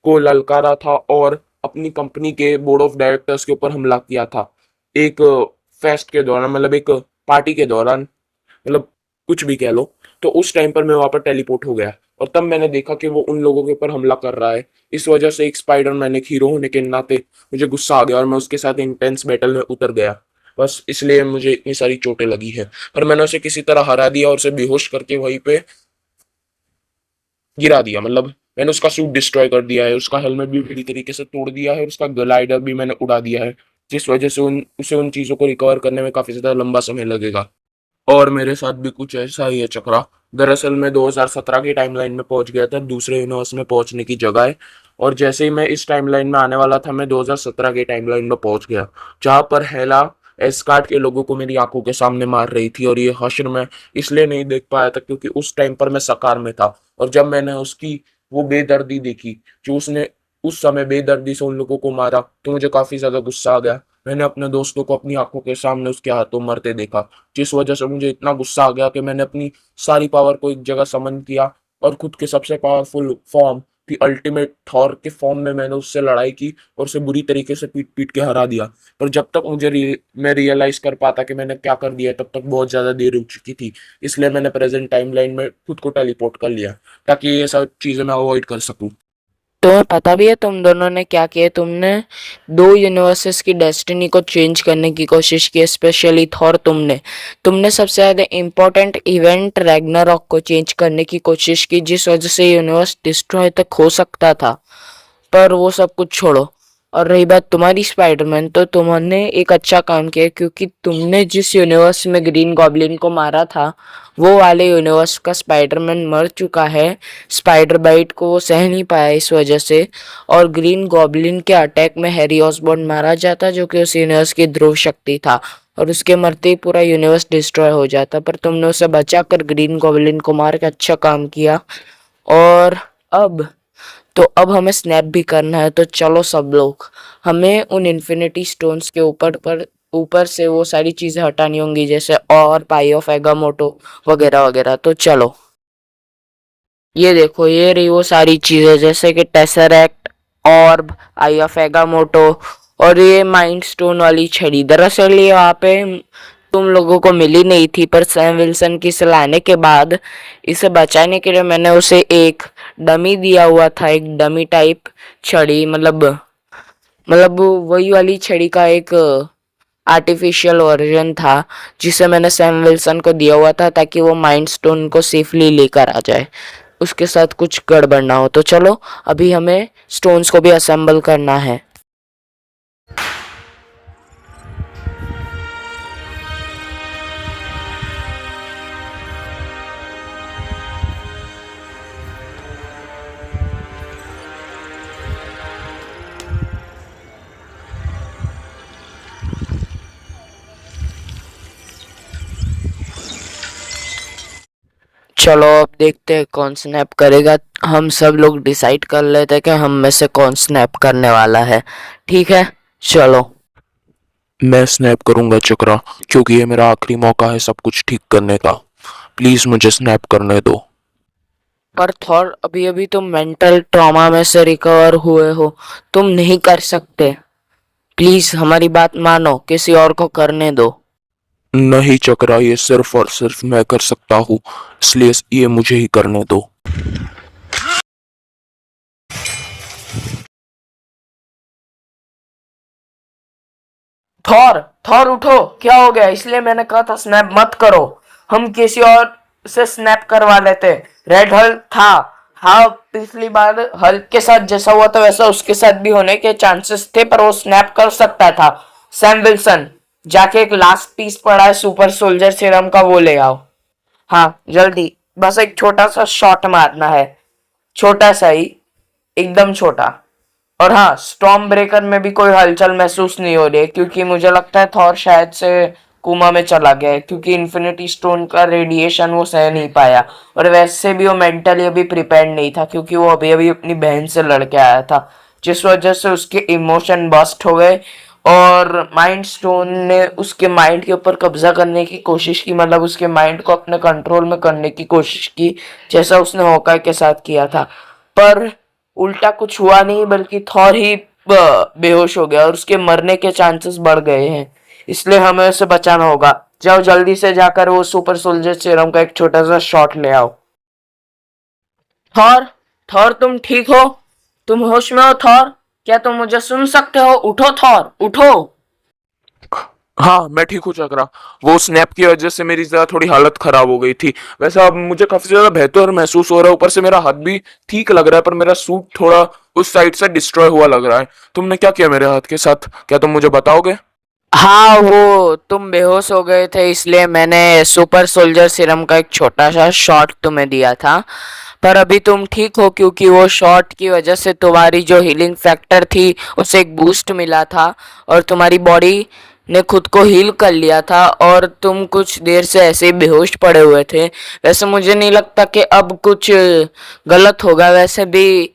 B: को ललकारा था और अपनी कंपनी के बोर्ड ऑफ डायरेक्टर्स के ऊपर हमला किया था, एक फेस्ट के दौरान, मतलब एक पार्टी के दौरान, मतलब कुछ भी कह लो। तो उस टाइम पर मैं वहां पर टेलीपोर्ट हो गया, और तब मैंने देखा कि वो उन लोगों के ऊपर हमला कर रहा है। इस वजह से एक स्पाइडरमैन, एक हीरो होने के नाते मुझे गुस्सा आ गया और मैं उसके साथ इंटेंस बैटल में उतर गया। बस इसलिए मुझे इतनी सारी चोटें लगी है, पर मैंने उसे किसी तरह हरा दिया और उसे बेहोश करके वहीं पे गिरा दिया। मतलब मैंने उसका सूट डिस्ट्रॉय कर दिया है, उसका हेलमेट भी पूरी तरीके से तोड़ दिया है, और उसका ग्लाइडर भी मैंने उड़ा दिया है, जिस वजह से उन चीजों को रिकवर करने में काफी ज्यादा लंबा समय लगेगा। और मेरे साथ भी कुछ ऐसा ही है चक्रा। दरअसल मैं 2017 की टाइमलाइन में पहुंच गया था, दूसरे यूनिवर्स में पहुंचने की जगह, और जैसे ही मैं इस टाइमलाइन में आने वाला था, मैं 2017 की टाइमलाइन में पहुंच गया, जहां पर हेला एस्कार्ड के लोगों को मेरी आंखों के सामने मार रही थी। और ये हश्र मैं इसलिए नहीं देख पाया था क्योंकि उस टाइम पर मैं सकार में था, और जब मैंने उसकी वो बेदर्दी देखी, जो उसने उस समय बेदर्दी से उन लोगों को मारा, तो मुझे काफी ज्यादा गुस्सा आ गया। मैंने अपने दोस्तों को अपनी आंखों के सामने उसके हाथों मरते देखा, जिस वजह से मुझे इतना गुस्सा आ गया कि मैंने अपनी सारी पावर को एक जगह समन किया, और खुद के सबसे powerful form, the ultimate Thor के फॉर्म में मैंने उससे लड़ाई की और उसे बुरी तरीके से पीट पीट के हरा दिया। पर जब तक मैं रियलाइज कर पाता कि मैंने क्या कर दिया, तब तक बहुत ज्यादा देर हो चुकी थी। इसलिए मैंने प्रेजेंट टाइमलाइन में खुद को टेलीपोर्ट कर लिया, ताकि ये सब चीजें मैं अवॉइड कर सकूं।
A: तुम्हें पता भी है तुम दोनों ने क्या किया? तुमने दो यूनिवर्सेस की डेस्टिनी को चेंज करने की कोशिश की, स्पेशली थॉर। तुमने सबसे ज्यादा इम्पोर्टेंट इवेंट रैग्नारॉक को चेंज करने की कोशिश की, जिस वजह से यूनिवर्स डिस्ट्रॉय तक हो सकता था। पर वो सब कुछ छोड़ो, और रही बात तुम्हारी स्पाइडरमैन, तो तुमने एक अच्छा काम किया, क्योंकि तुमने जिस यूनिवर्स में ग्रीन गॉब्लिन को मारा था, वो वाले यूनिवर्स का स्पाइडरमैन मर चुका है। स्पाइडर बाइट को वो सह नहीं पाया इस वजह से, और ग्रीन गॉब्लिन के अटैक में हैरी ऑसबॉर्न मारा जाता, जो कि उस यूनिवर्स की ध्रुव शक्ति था, और उसके मरते ही पूरा यूनिवर्स डिस्ट्रॉय हो जाता। पर तुमने उसे बचाकर ग्रीन गॉब्लिन को मार के अच्छा काम किया। और अब अब हमें स्नैप भी करना है, तो चलो सब लोग, हमें उन इन्फिनिटी स्टोन्स के ऊपर से वो सारी चीजें हटानी होंगी, जैसे और पाई ऑफ एगामोटो वगैरह वगैरह। तो चलो, ये देखो, ये रही वो सारी चीजें, जैसे कि टेसरैक्ट, ऑर्ब, आई ऑफ एगामोटो, और ये माइंड स्टोन वाली छड़ी। दरअसल ये वहाँ पे तुम लोगों को मिली नहीं थी, पर सैम विल्सन की सलाहने के बाद इसे बचाने के लिए मैंने उसे एक डमी दिया हुआ था, एक डमी टाइप छड़ी, मतलब वही वाली छड़ी का एक आर्टिफिशियल वर्जन था, जिसे मैंने सैम विल्सन को दिया हुआ था, ताकि वो माइंड स्टोन को सेफली लेकर आ जाए, उसके साथ कुछ गड़बड़ ना हो। तो चलो, अभी हमें स्टोन्स को भी असेंबल करना है। चलो अब देखते हैं कौन स्नैप करेगा। हम सब लोग डिसाइड कर लेते हैं कि हम में से कौन स्नैप करने वाला है। ठीक है, चलो।
D: मैं स्नैप करूंगा चक्रा, क्योंकि ये मेरा आखिरी मौका है सब कुछ ठीक करने का। प्लीज मुझे स्नैप करने दो।
A: पर थॉर, अभी अभी तुम मेंटल ट्रॉमा में से रिकवर हुए हो, तुम नहीं कर सकते। प्लीज हमारी बात मानो, किसी और को करने दो।
D: नहीं चक्रा, ये सिर्फ और सिर्फ मैं कर सकता हूँ, इसलिए ये मुझे ही करने दो।
A: थॉर, थॉर उठो, क्या हो गया? इसलिए मैंने कहा था स्नैप मत करो। हम किसी और से स्नैप करवा लेते। रेड हल्क था। हाँ, पिछली बार हल्क के साथ जैसा हुआ था वैसा उसके साथ भी होने के चांसेस थे, पर वो स्नैप कर सकता था। सैम विल्सन, जाके एक लास्ट पीस पड़ा है सुपर सोल्जर सीरम का, वो ले आओ। हाँ जल्दी, बस एक छोटा सा शॉट मारना है, छोटा सा ही, एकदम छोटा। और हाँ, स्टॉर्म ब्रेकर में भी कोई हलचल महसूस नहीं हो रही है, क्योंकि मुझे लगता है थॉर शायद से कोमा में चला गया है, क्योंकि इन्फिनिटी स्टोन का रेडिएशन वो सह नहीं पाया। और वैसे भी वो मेंटली अभी प्रिपेयर्ड नहीं था, क्योंकि वो अभी अभी अपनी बहन से लड़के आया था, जिस वजह से उसके इमोशन बस्ट हो गए और माइंड स्टोन ने उसके माइंड के ऊपर कब्जा करने की कोशिश की, मतलब उसके माइंड को अपने कंट्रोल में करने की कोशिश की, जैसा उसने हॉकाई के साथ किया था। पर उल्टा कुछ हुआ नहीं, बल्कि थॉर ही बेहोश हो गया और उसके मरने के चांसेस बढ़ गए हैं। इसलिए हमें उसे बचाना होगा। जाओ जल्दी से जाकर वो सुपर सोल्जर सीरम का एक छोटा सा शॉट ले आओ। थॉर, थॉर तुम ठीक हो? तुम होश में हो थॉर? क्या तुम मुझे सुन सकते हो? उठो थॉर, उठो।
B: हाँ, मैं ठीक हूँ चक्रा। वो स्नैप की वजह से मेरी जरा थोड़ी हालत खराब हो गई थी। वैसे अब मुझे काफी ज्यादा बेहतर महसूस हो रहा है, ऊपर से मेरा हाथ भी ठीक लग रहा है, पर मेरा सूट थोड़ा उस साइड से डिस्ट्रॉय हुआ लग रहा है। तुमने क्या किया मेरे हाथ के साथ, क्या तुम मुझे बताओगे?
A: हाँ, वो तुम बेहोश हो गए थे, इसलिए मैंने सुपर सोल्जर सीरम का एक छोटा सा शॉट तुम्हें दिया था। पर अभी तुम ठीक हो, क्योंकि वो शॉट की वजह से तुम्हारी जो हीलिंग फैक्टर थी उसे एक बूस्ट मिला था और तुम्हारी बॉडी ने खुद को हील कर लिया था, और तुम कुछ देर से ऐसे ही बेहोश पड़े हुए थे। वैसे मुझे नहीं लगता कि अब कुछ गलत होगा। वैसे भी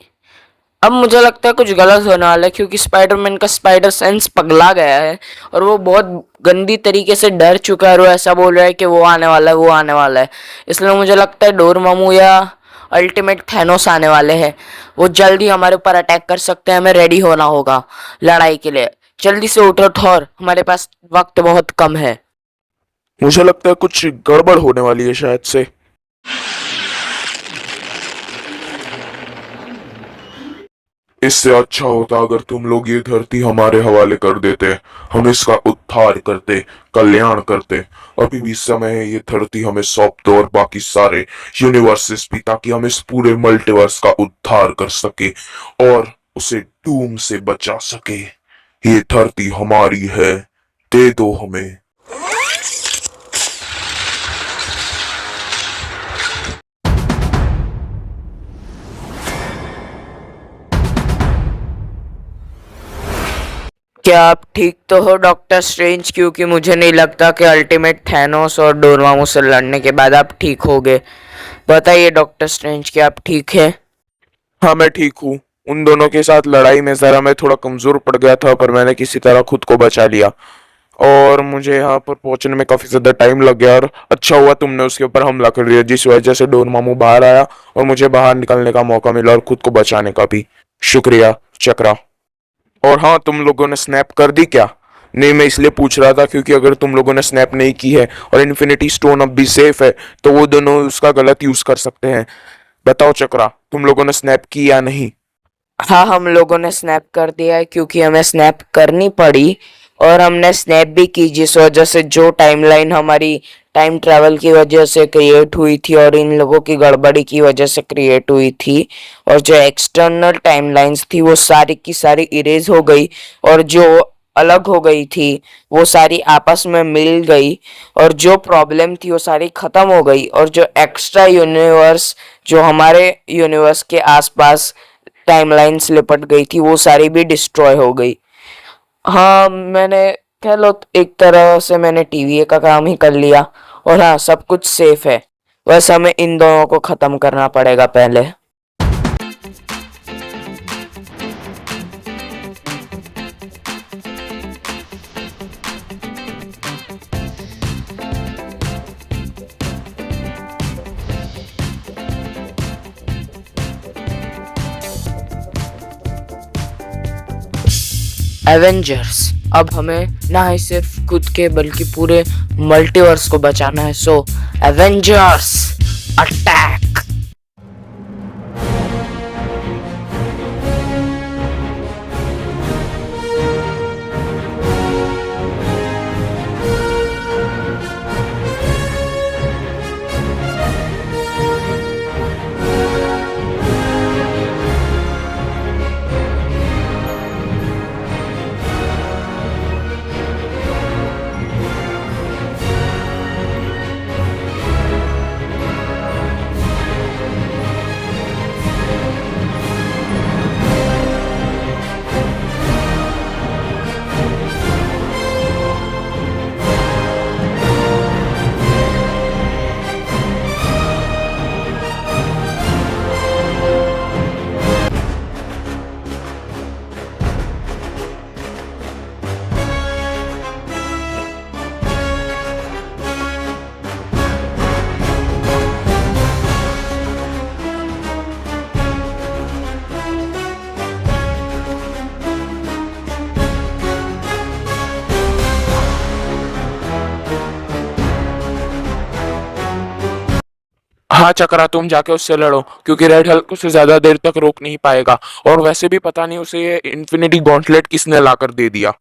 A: अब मुझे लगता है कुछ गलत होने वाला है, क्योंकि स्पाइडरमैन का स्पाइडर सेंस पगला गया है और वो बहुत गंदी तरीके से डर चुका है और वो ऐसा बोल रहा है कि वो आने वाला है, वो आने वाला है। इसलिए मुझे लगता है डोरमामू या अल्टीमेट थैनोस आने वाले हैं। वो जल्दी हमारे ऊपर अटैक कर सकते हैं, हमें रेडी होना होगा लड़ाई के लिए। जल्दी से उठो थॉर, हमारे पास वक्त बहुत कम है।
B: मुझे लगता है कुछ गड़बड़ होने वाली है शायद से। इससे अच्छा होता अगर तुम लोग ये धरती हमारे हवाले कर देते, हम इसका उद्धार करते, कल्याण करते। अभी भी समय है, ये धरती हमें सौंप दो और बाकी सारे यूनिवर्सेस भी, ताकि हम इस पूरे मल्टीवर्स का उद्धार कर सके और उसे डूम से बचा सके। ये धरती हमारी है, दे दो हमें।
A: क्या आप ठीक तो हो डॉक्टर स्ट्रेंज? क्योंकि मुझे नहीं लगता कि अल्टीमेट थैनोस और डोरमामू से लड़ने के बाद आप ठीक होगे। बताइए डॉक्टर स्ट्रेंज, क्या आप ठीक हैं?
B: हाँ, मैं ठीक हूँ। उन दोनों के साथ लड़ाई में जरा मैं थोड़ा कमजोर पड़ गया था, पर मैंने किसी तरह खुद को बचा लिया और मुझे यहाँ पर पहुंचने में काफी ज्यादा टाइम लग गया। और अच्छा हुआ तुमने उसके ऊपर हमला कर दिया, जिस वजह से डोरमामू बाहर आया और मुझे बाहर निकलने का मौका मिला और खुद को बचाने का भी। शुक्रिया चक्रा। और हाँ, तुम लोगों ने स्नैप कर दी क्या? नहीं, मैं इसलिए पूछ रहा था क्योंकि अगर तुम लोगों ने स्नैप नहीं की है और इन्फिनिटी स्टोन अब भी सेफ है, तो वो दोनों उसका गलत यूज कर सकते हैं। बताओ चक्रा, तुम लोगों ने स्नैप की या नहीं?
A: हाँ, हम लोगों ने स्नैप कर दिया है, क्योंकि हमें स्नैप करनी पड़ी और हमने स्नैप भी की, जिस वजह से जो टाइमलाइन हमारी टाइम ट्रैवल की वजह से क्रिएट हुई थी और इन लोगों की गड़बड़ी की वजह से क्रिएट हुई थी, और जो एक्सटर्नल टाइमलाइंस थी वो सारी की सारी इरेज हो गई और जो अलग हो गई थी वो सारी आपस में मिल गई, और जो प्रॉब्लम थी वो सारी खत्म हो गई, और जो एक्स्ट्रा यूनिवर्स जो हमारे यूनिवर्स के आसपास टाइमलाइंस लिपट गई थी वो सारी भी डिस्ट्रॉय हो गई। हाँ, मैंने कह लो एक तरह से मैंने टीवीए का काम ही कर लिया, और हाँ, सब कुछ सेफ है। वैसे हमें इन दोनों को खत्म करना पड़ेगा पहले। एवेंजर्स, अब हमें ना ही सिर्फ खुद के बल्कि पूरे मल्टीवर्स को बचाना है। सो एवेंजर्स अटैक।
B: हाँ चक्रा, तुम जाके उससे लड़ो, क्योंकि रेड हल्क उसे ज्यादा देर तक रोक नहीं पाएगा। और वैसे भी पता नहीं उसे ये इन्फिनिटी गॉन्टलेट किसने लाकर दे दिया।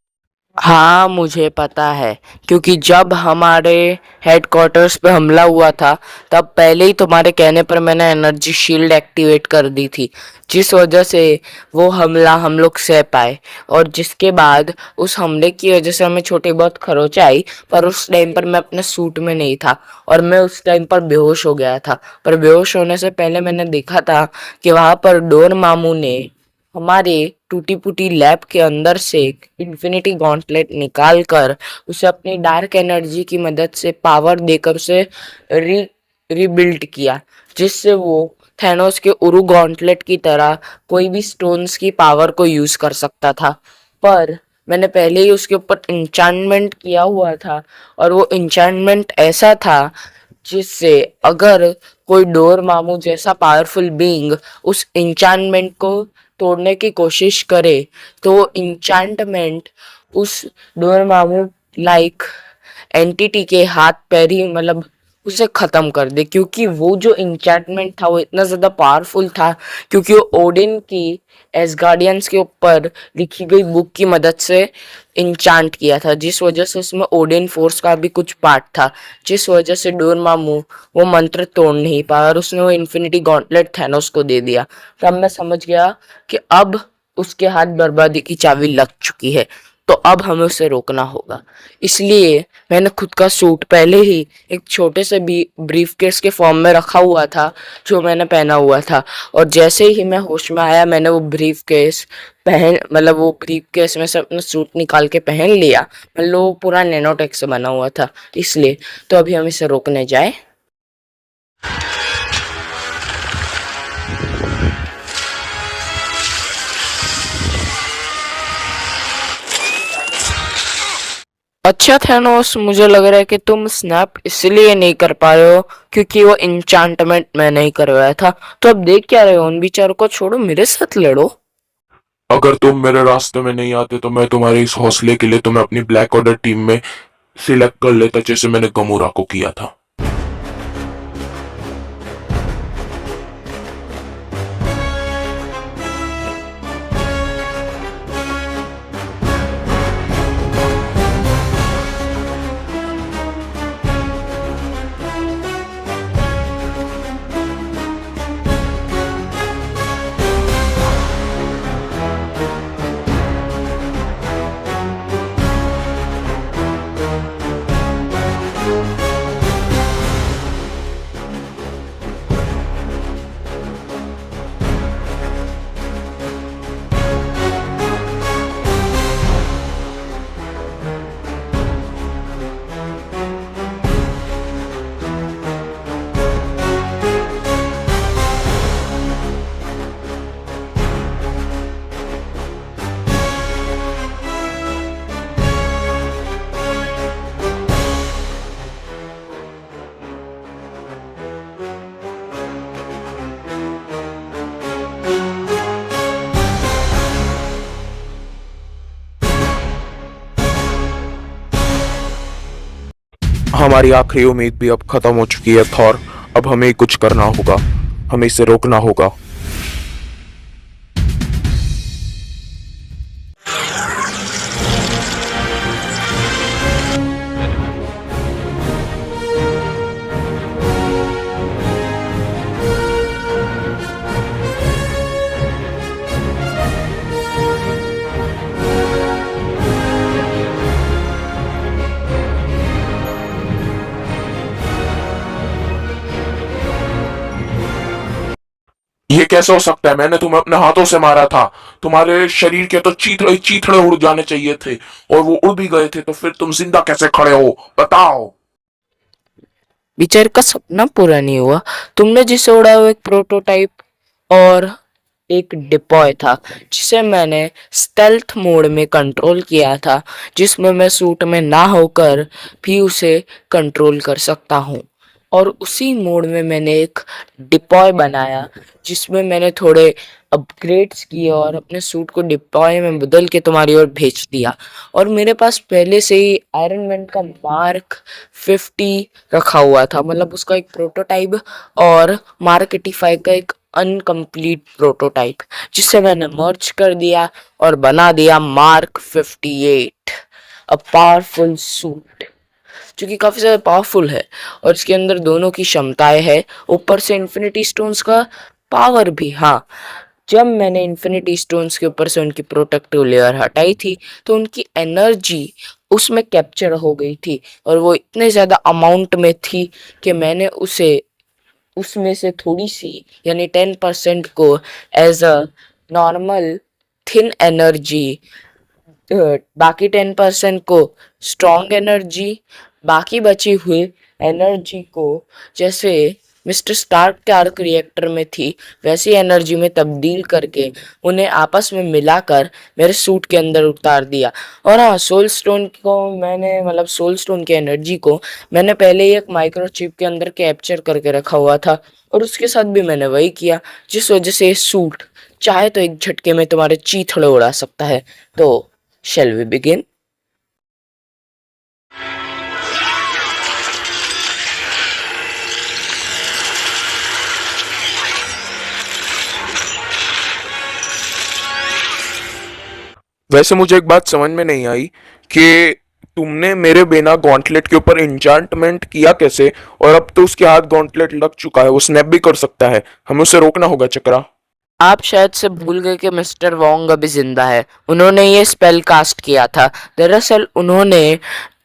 A: हाँ मुझे पता है, क्योंकि जब हमारे हेडक्वार्टर्स पे हमला हुआ था तब पहले ही तुम्हारे कहने पर मैंने एनर्जी शील्ड एक्टिवेट कर दी थी, जिस वजह से वो हमला हम लोग सह पाए। और जिसके बाद उस हमले की वजह से हमें छोटी बहुत खरोच आई, पर उस टाइम पर मैं अपने सूट में नहीं था और मैं उस टाइम पर बेहोश हो गया था। पर बेहोश होने से पहले मैंने देखा था कि वहाँ पर डोर मामू ने हमारे टूटी फूटी लैब के अंदर से इन्फिनिटी गॉन्टलेट निकाल कर उसे अपनी डार्क एनर्जी की मदद से पावर देकर उसे रीबिल्ड किया, जिससे वो थैनोस के उरु गॉन्टलेट की तरह कोई भी स्टोन्स की पावर को यूज कर सकता था। पर मैंने पहले ही उसके ऊपर इंचांटमेंट किया हुआ था, और वो इंचांटमेंट ऐसा था जिससे अगर कोई डोर मामू जैसा पावरफुल बीइंग उस इंचांटमेंट को तोड़ने की कोशिश करे तो इंचांटमेंट उस डोर मामू लाइक एंटिटी के हाथ पैर ही मतलब उसे खत्म कर दे, क्योंकि वो जो इंचैंटमेंट था वो इतना ज्यादा पावरफुल था, क्योंकि वो ओडिन की एसगार्डियंस के ऊपर लिखी गई बुक की मदद से इंचांट किया था, जिस वजह से उसमें ओडिन फोर्स का भी कुछ पार्ट था, जिस वजह से डोरमामू वो मंत्र तोड़ नहीं पाया और उसने वो इन्फिनिटी गॉन्टलेट थैनोस को दे दिया। तब मैं समझ गया कि अब उसके हाथ बर्बादी की चाबी लग चुकी है, तो अब हमें उसे रोकना होगा। इसलिए मैंने खुद का सूट पहले ही एक छोटे से ब्रीफ केस के फॉर्म में रखा हुआ था जो मैंने पहना हुआ था, और जैसे ही मैं होश में आया मैंने वो ब्रीफ केस वो ब्रीफ केस में से अपना सूट निकाल के पहन लिया। मतलब वो पूरा नैनोटेक से बना हुआ था, इसलिए तो अभी हम इसे रोकने जाए। अच्छा थैनोस, मुझे लग रहा है कि तुम स्नैप इसलिए नहीं कर पा रहे हो क्योंकि वो इंचांटमेंट मैं नहीं करवाया था। तो अब देख क्या रहे हो, उन बेचारों को छोड़ो, मेरे साथ लड़ो।
B: अगर तुम मेरे रास्ते में नहीं आते तो मैं तुम्हारे इस हौसले के लिए तुम्हें अपनी ब्लैक ऑर्डर टीम में सिलेक्ट कर लेता, जैसे मैंने गमोरा को किया था। हमारी आखिरी उम्मीद भी अब खत्म हो चुकी है थॉर। अब हमें कुछ करना होगा, हमें इसे रोकना होगा।
D: ये कैसे हो सकता है? मैंने तुम्हें अपने हाथों से मारा था। तुम्हारे शरीर के तो चीथड़े चीथड़े उड़ जाने चाहिए थे, और वो उड़ भी गए थे, तो फिर तुम जिंदा कैसे खड़े हो? बताओ।
A: बेचारे का सपना पूरा नहीं हुआ। तुमने जिसे उड़ा वो एक प्रोटोटाइप और एक डिपॉय था, जिसे मैंने स्टेल्थ मोड में कंट्रोल किया था, जिसमें मैं सूट में ना होकर भी उसे कंट्रोल कर सकता हूँ। और उसी मोड में मैंने एक डिपॉय बनाया, जिसमें मैंने थोड़े अपग्रेड्स किए और अपने सूट को डिपॉय में बदल के तुम्हारी ओर भेज दिया। और मेरे पास पहले से ही आयरन मैन का मार्क 50 रखा हुआ था, मतलब उसका एक प्रोटोटाइप और मार्क 85 का एक अनकम्प्लीट प्रोटोटाइप, जिसे मैंने मर्ज कर दिया और बना दिया मार्क 58, अ पावरफुल सूट, जो कि काफी ज्यादा पावरफुल है। और इसके अंदर दोनों की क्षमताएं है, ऊपर से इन्फिनिटी स्टोन्स का पावर भी। हाँ, जब मैंने इन्फिनिटी स्टोन्स के ऊपर से उनकी प्रोटेक्टिव लेयर हटाई थी, तो उनकी एनर्जी उसमें कैप्चर हो गई थी, और वो इतने ज्यादा अमाउंट में थी कि मैंने उसे उसमें से थोड़ी सी यानी 10% को as a normal thin energy, बाकी 10% को स्ट्रॉन्ग एनर्जी, बाकी बची हुई एनर्जी को जैसे मिस्टर स्टार्क के आर्क रिएक्टर में थी वैसी एनर्जी में तब्दील करके उन्हें आपस में मिलाकर मेरे सूट के अंदर उतार दिया। और हाँ, सोल स्टोन को मैंने मतलब सोल स्टोन की एनर्जी को मैंने पहले ही एक माइक्रोचिप के अंदर कैप्चर करके रखा हुआ था, और उसके साथ भी मैंने वही किया, जिस वजह से ये सूट चाहे तो एक झटके में तुम्हारे चीथड़े उड़ा सकता है। तो shall we begin?
B: वैसे मुझे एक बात समझ में नहीं आई कि तुमने मेरे बिना गॉन्टलेट के ऊपर इंचांटमेंट किया कैसे, और अब तो उसके हाथ गॉन्टलेट लग चुका है, वो स्नैप भी कर सकता है। हमें उसे रोकना होगा चक्रा।
A: आप शायद से भूल गए कि मिस्टर वोंग अभी जिंदा है। उन्होंने ये स्पेल कास्ट किया था। दरअसल उन्होंने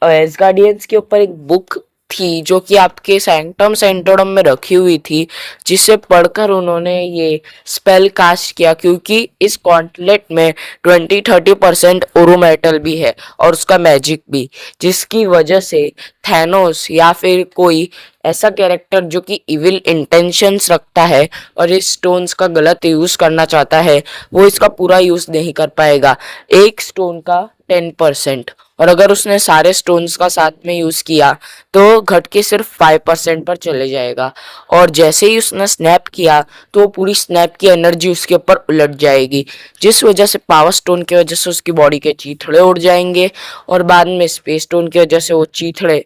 A: एसगार्डियंस के ऊपर एक बुक थी जो कि आपके सैंक्टम सेंटोरम में रखी हुई थी, जिसे पढ़कर उन्होंने ये स्पेल कास्ट किया, क्योंकि इस गॉन्टलेट में 20-30% ओरो मेटल भी है और उसका मैजिक भी, जिसकी वजह से थैनोस या फिर कोई ऐसा कैरेक्टर जो कि इविल इंटेंशंस रखता है और इस स्टोन्स का गलत यूज करना चाहता है, वो इसका पूरा यूज नहीं कर पाएगा। एक स्टोन का 10%, और अगर उसने सारे स्टोन्स का साथ में यूज किया तो घट के सिर्फ 5% पर चले जाएगा। और जैसे ही उसने स्नैप किया तो पूरी स्नैप की एनर्जी उसके ऊपर उलट जाएगी, जिस वजह से पावर स्टोन की वजह से उसकी बॉडी के चीथड़े उड़ जाएंगे, और बाद में स्पेस स्टोन की वजह से वो चीथड़े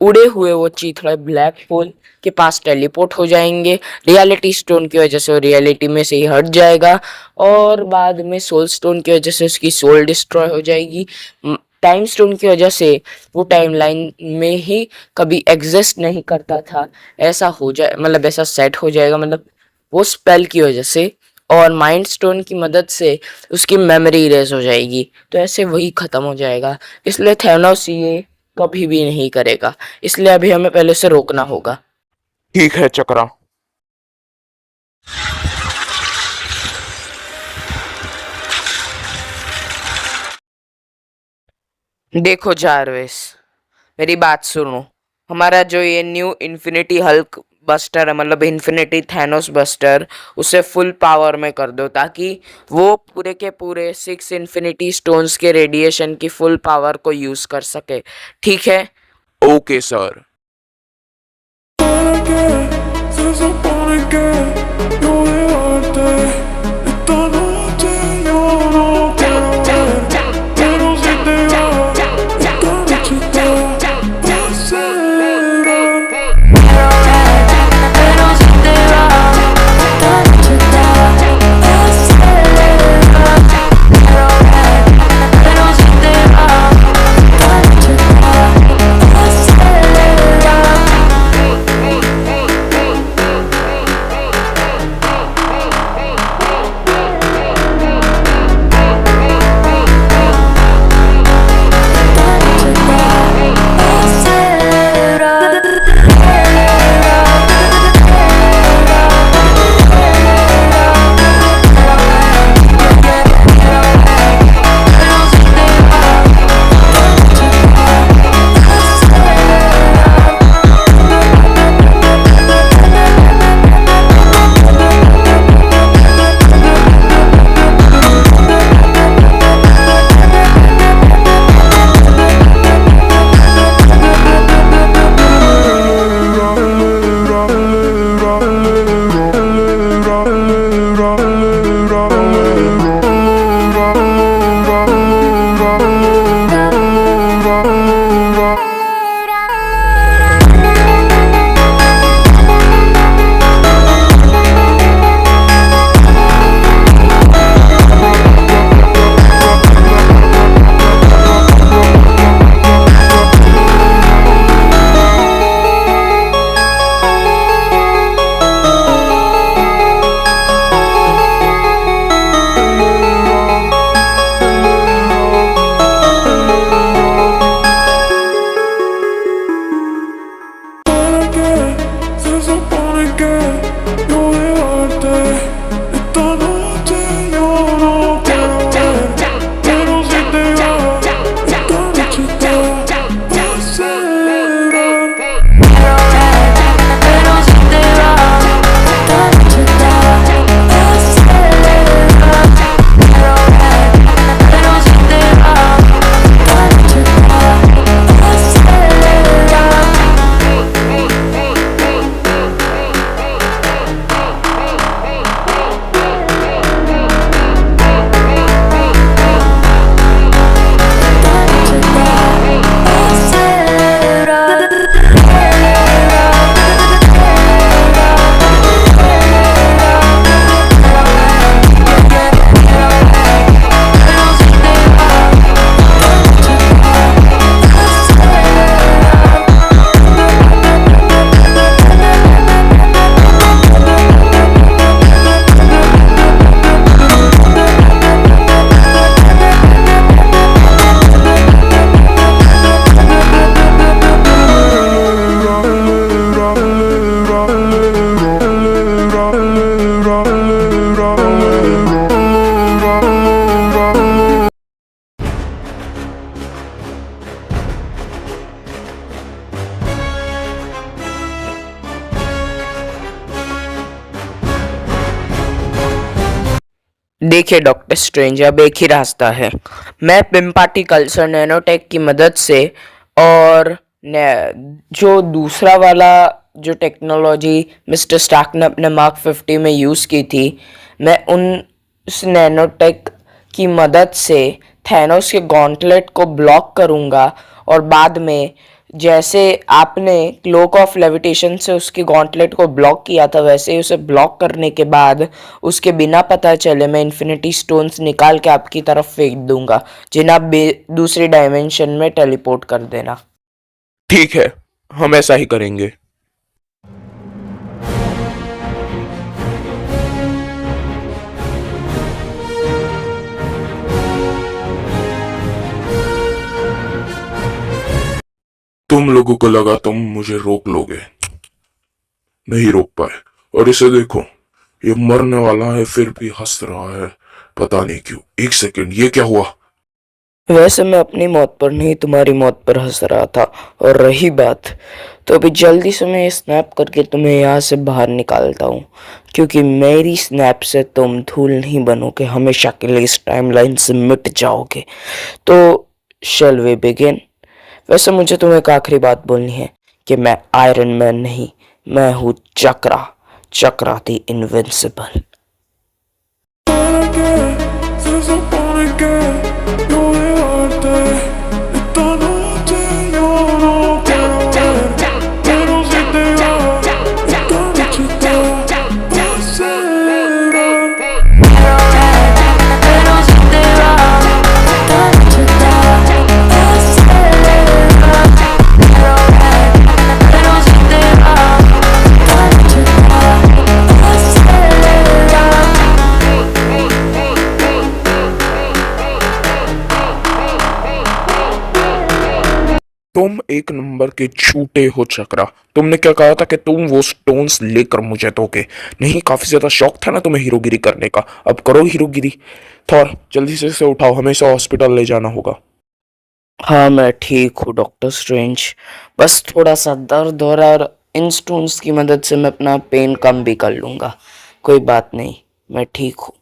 A: उड़े हुए वो चीथड़े ब्लैक होल के पास टेलीपोर्ट हो जाएंगे। रियलिटी स्टोन की वजह से वो रियलिटी में से ही हट जाएगा, और बाद में सोल स्टोन की वजह से उसकी सोल डिस्ट्रॉय हो जाएगी। टाइम स्टोन की वजह से वो टाइमलाइन में ही कभी एग्जिस्ट नहीं करता था, ऐसा हो जाए मतलब ऐसा सेट हो जाएगा, मतलब वो स्पेल की वजह से। और माइंड स्टोन की मदद से उसकी मेमोरी इरेज हो जाएगी, तो ऐसे वही खत्म हो जाएगा। इसलिए थैनोस ये कभी भी नहीं करेगा, इसलिए अभी हमें पहले से रोकना होगा।
B: ठीक है चक्रा।
A: देखो जारवेस, मेरी बात सुनो। हमारा जो ये न्यू इन्फिनिटी हल्क बस्टर है, मतलब इन्फिनिटी थैनोस बस्टर, उसे फुल पावर में कर दो, ताकि वो पूरे के पूरे 6 इन्फिनिटी स्टोन्स के रेडिएशन की फुल पावर को यूज कर सके। ठीक है?
B: Okay sir.
A: देखिए डॉक्टर स्ट्रेंज, अब एक ही रास्ता है। मैं पिम पार्टिकल्स और नैनोटेक की मदद से और जो दूसरा वाला जो टेक्नोलॉजी मिस्टर स्टार्क ने अपने मार्क 50 में यूज़ की थी, मैं उस नैनोटेक की मदद से थैनोस के गॉन्टलेट को ब्लॉक करूँगा और बाद में जैसे आपने क्लोक ऑफ लेविटेशन से उसके गॉन्टलेट को ब्लॉक किया था, वैसे ही उसे ब्लॉक करने के बाद उसके बिना पता चले मैं इन्फिनिटी स्टोन्स निकाल के आपकी तरफ फेंक दूंगा, जिन्हें आप दूसरी डायमेंशन में टेलीपोर्ट कर देना।
B: ठीक है, हम ऐसा ही करेंगे। तुम लोगों को लगा तुम मुझे रोक लोगे, नहीं रोक पाए। और इसे देखो, ये मरने वाला है फिर भी हंस रहा है, पता नहीं क्यों। एक सेकंड, ये क्या हुआ?
A: वैसे मैं अपनी मौत पर नहीं, तुम्हारी मौत पर हंस रहा था। और रही बात, तो अभी जल्दी से मैं स्नैप करके तुम्हें यहाँ से बाहर निकालता हूँ, क्योंकि मेरी स्नैप से तुम धूल नहीं बनोगे, हमेशा के लिए इस टाइमलाइन से मिट जाओगे। तो शैल वी बिगिन? वैसे मुझे तुम्हें एक आखिरी बात बोलनी है कि मैं आयरन मैन नहीं, मैं हूँ चक्रा, चक्रा द इनविंसिबल।
B: तुम एक नंबर के झूठे हो चक्रा। तुमने क्या कहा था कि तुम वो स्टोन्स लेकर मुझे दोगे? नहीं, काफी ज्यादा शौक था ना तुम्हें हीरोगिरी करने का, अब करो हीरोगिरी। थॉर, जल्दी से इसे उठाओ, हमें इसे हॉस्पिटल ले जाना होगा।
A: हाँ मैं ठीक हूँ डॉक्टर स्ट्रेंज, बस थोड़ा सा दर्द हो रहा है और इन स्टोन्स की मदद से मैं अपना पेन कम भी कर लूँगा। कोई बात नहीं, मैं ठीक हूँ।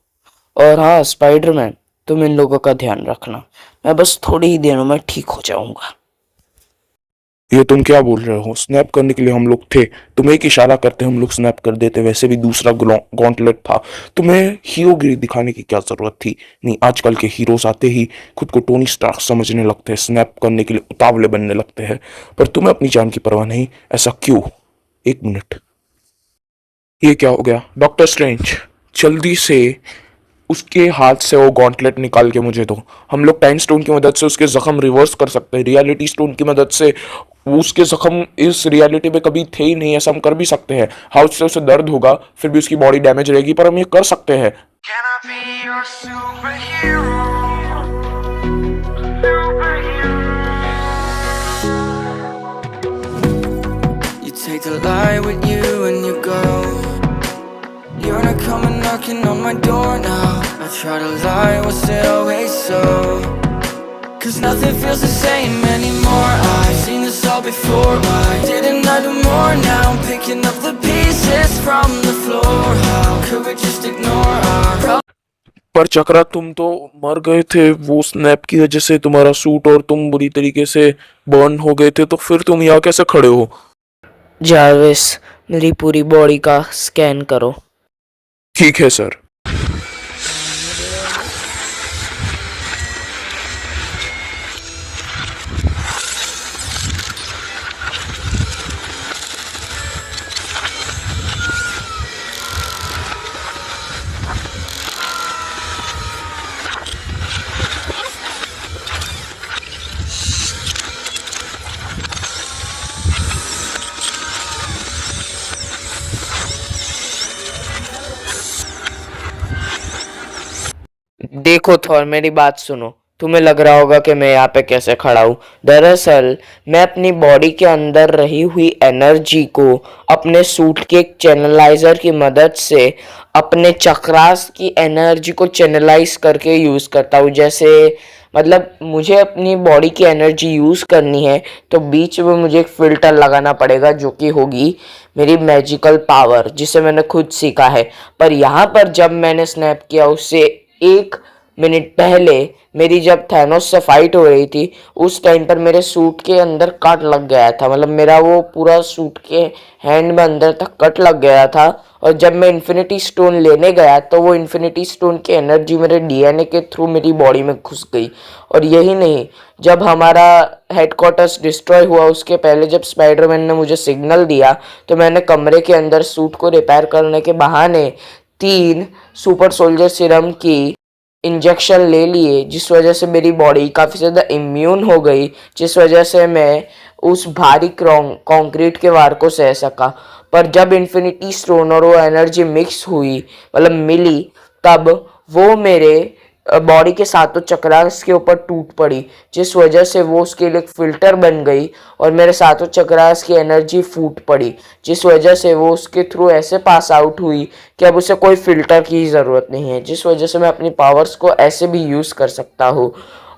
A: और हाँ स्पाइडरमैन, तुम इन लोगों का ध्यान रखना, मैं बस थोड़ी ही देर में ठीक हो जाऊँगा।
B: ये तुम क्या बोल रहे हो? स्नैप करने के लिए हम लोग थे, तुम्हें एक इशारा करते हम लोग स्नैप कर देते। वैसे भी दूसरा गॉन्टलेट था, तुम्हें हीरोगिरी दिखाने की क्या जरूरत थी? नहीं, आजकल के हीरोज आते ही खुद को टोनी स्टार्क समझने लगते हैं, स्नैप करने के लिए उतावले बनने लगते हैं, पर तुम्हें अपनी जान की परवाह नहीं। ऐसा क्यों? एक मिनट, ये क्या हो गया? डॉक्टर स्ट्रेंज, जल्दी से उसके हाथ से वो गॉन्टलेट निकाल के मुझे दो। हम लोग टाइम स्टोन की मदद से उसके जख्म रिवर्स कर सकते हैं, रियलिटी स्टोन की मदद से उसके जख्म इस रियलिटी में कभी थे ही नहीं, ऐसा हम कर भी सकते हैं। हाँ, उससे उसे दर्द होगा, फिर भी उसकी बॉडी डैमेज रहेगी, पर हम ये कर सकते हैं।
C: Can I be your superhero? You take the light with you and you go. You're not coming knocking on my door now. I try to lie, was it always so? Cause nothing feels the same anymore. I've seen this all before. Why didn't I do more? Now I'm picking up the pieces from the floor. How could we just ignore our problems?
B: पर चक्रा, तुम तो मर गए थे वो snap की वजह से, तुम्हारा सूट और तुम बुरी तरीके से बर्न हो गए थे, तो फिर तुम यहाँ कैसे खड़े हो?
A: जारविस, मेरी पूरी बॉडी का स्कैन करो।
B: ठीक है सर।
A: देखो थॉर, मेरी बात सुनो, तुम्हें लग रहा होगा कि मैं यहाँ पे कैसे खड़ा हूँ। दरअसल मैं अपनी बॉडी के अंदर रही हुई एनर्जी को अपने सूट के एक चैनलाइजर की मदद से अपने चक्रास की एनर्जी को चैनलाइज करके यूज़ करता हूँ। जैसे मतलब मुझे अपनी बॉडी की एनर्जी यूज़ करनी है तो बीच में मुझे एक फ़िल्टर लगाना पड़ेगा जो कि होगी मेरी मैजिकल पावर, जिसे मैंने खुद सीखा है। पर यहाँ पर जब मैंने स्नैप किया उससे 1 मिनट पहले मेरी जब थैनोस से फाइट हो रही थी उस टाइम पर मेरे सूट के अंदर कट लग गया था। मतलब मेरा वो पूरा सूट के हैंड में अंदर तक कट लग गया था। और जब मैं इन्फिनिटी स्टोन लेने गया तो वो इन्फिनिटी स्टोन की एनर्जी मेरे डीएनए के थ्रू मेरी बॉडी में घुस गई। और यही नहीं, जब हमारा हेडक्वार्टर्स डिस्ट्रॉय हुआ उसके पहले जब स्पाइडरमैन ने मुझे सिग्नल दिया तो मैंने कमरे के अंदर सूट को रिपेयर करने के बहाने 3 सुपर सोल्जर सीरम की इंजेक्शन ले लिए, जिस वजह से मेरी बॉडी काफ़ी ज़्यादा इम्यून हो गई, जिस वजह से मैं उस भारी कंक्रीट के वार को सह सका। पर जब इन्फिनिटी स्टोन और वो एनर्जी मिक्स हुई, मतलब मिली, तब वो मेरे बॉडी के सातों चक्रास के ऊपर टूट पड़ी, जिस वजह से वो उसके लिए एक फ़िल्टर बन गई और मेरे सातों चक्रास की एनर्जी फूट पड़ी, जिस वजह से वो उसके थ्रू ऐसे पास आउट हुई कि अब उसे कोई फ़िल्टर की ज़रूरत नहीं है, जिस वजह से मैं अपनी पावर्स को ऐसे भी यूज़ कर सकता हूँ।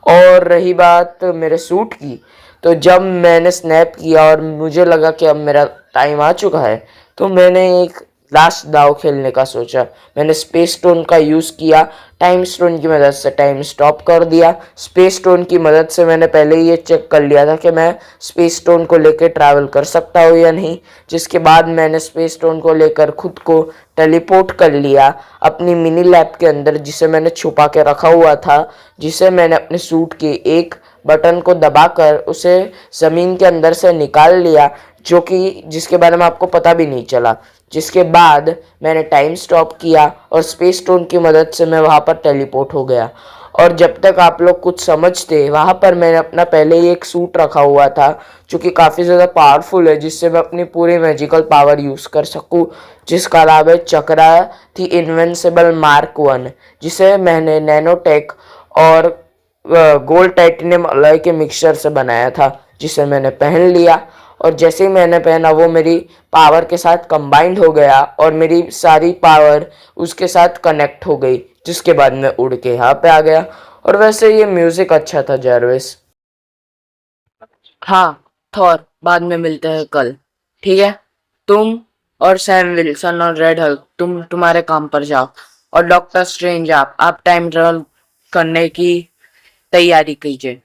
A: और रही बात मेरे सूट की, तो जब मैंने स्नैप किया और मुझे लगा कि अब मेरा टाइम आ चुका है तो मैंने एक लास्ट दाव खेलने का सोचा। मैंने स्पेस स्टोन का यूज़ किया, टाइम स्टोन की मदद से टाइम स्टॉप कर दिया। स्पेस स्टोन की मदद से मैंने पहले ये चेक कर लिया था कि मैं स्पेस स्टोन को लेकर ट्रैवल कर सकता हूँ या नहीं, जिसके बाद मैंने स्पेस स्टोन को लेकर खुद को टेलीपोर्ट कर लिया अपनी मिनी लैब के अंदर, जिसे मैंने छुपा के रखा हुआ था, जिसे मैंने अपने सूट के एक बटन को दबाकर उसे ज़मीन के अंदर से निकाल लिया, जो कि जिसके बारे में आपको पता भी नहीं चला। जिसके बाद मैंने टाइम स्टॉप किया और स्पेस स्टोन की मदद से मैं वहाँ पर टेलीपोर्ट हो गया। और जब तक आप लोग कुछ समझते, वहाँ पर मैंने अपना पहले ही एक सूट रखा हुआ था जो कि काफ़ी ज़्यादा पावरफुल है, जिससे मैं अपनी पूरी मैजिकल पावर यूज़ कर सकूँ, जिसका नाम है चक्रा थी इनविंसिबल मार्क 1, जिसे मैंने नैनोटेक और गोल्ड टाइटेनियम अलॉय के मिक्सचर से बनाया था, जिसे मैंने पहन लिया। और जैसे ही मैंने पहना वो मेरी पावर के साथ कंबाइंड हो गया और मेरी सारी पावर उसके साथ कनेक्ट हो गई, जिसके बाद मैं उड़ के यहाँ पे आ गया। और वैसे ये म्यूजिक अच्छा था जारविस। हाँ थॉर, बाद में मिलते हैं कल, ठीक है? तुम और सैम विल्सन और रेड हल्क तुम्हारे काम पर जाओ, और डॉक्टर स्ट्रेंज आप टाइम ट्रेवल करने की तैयारी कीजिए।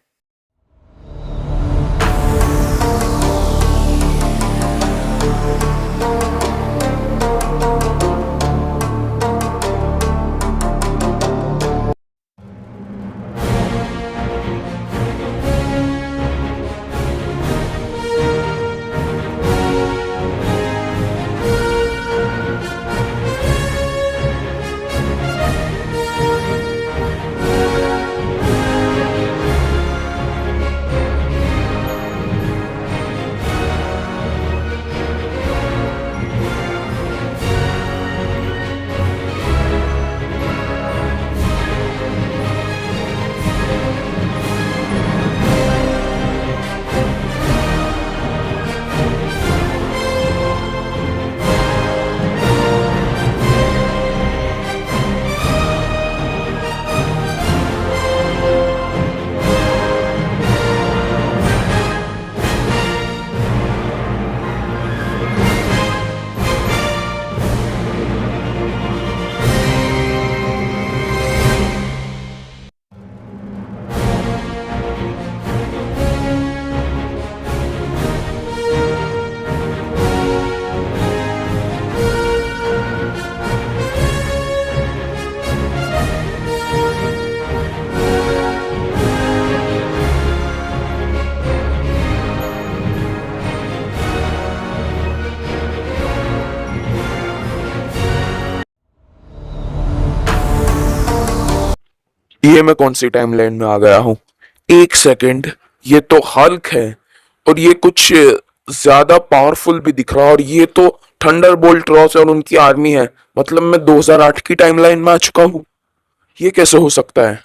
B: ये मैं कौन सी टाइमलाइन में आ गया हूँ? 1 सेकंड, ये तो हल्क है और ये कुछ ज्यादा पावरफुल भी दिख रहा है, और ये तो थंडरबोल्ट रॉस और उनकी आर्मी है। मतलब मैं 2008 की टाइमलाइन में आ चुका हूँ। ये कैसे हो सकता है?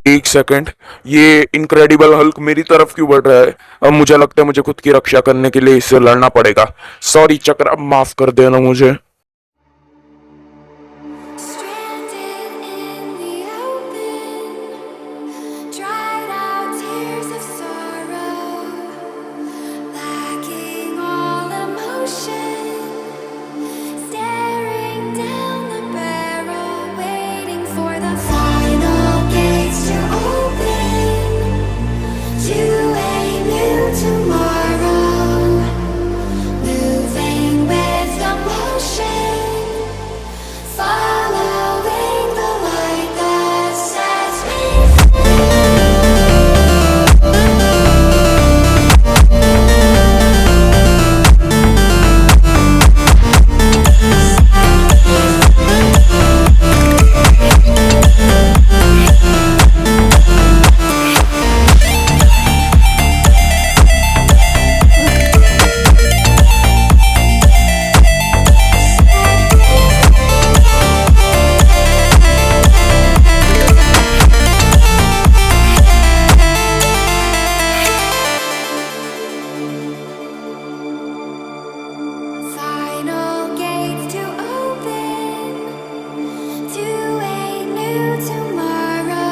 B: एक सेकंड, ये इनक्रेडिबल हल्क मेरी तरफ क्यों बढ़ रहा है? अब मुझे लगता है मुझे खुद की रक्षा करने के लिए इससे लड़ना पड़ेगा। सॉरी चक्र, अब माफ कर देना मुझे।
F: Stranded in the open, dried out tears of sorrow, lacking all emotion, staring down the barrel, waiting for the final gates to open to a new tomorrow, moving with the motion, following the light that sets me final gates to open to a new tomorrow,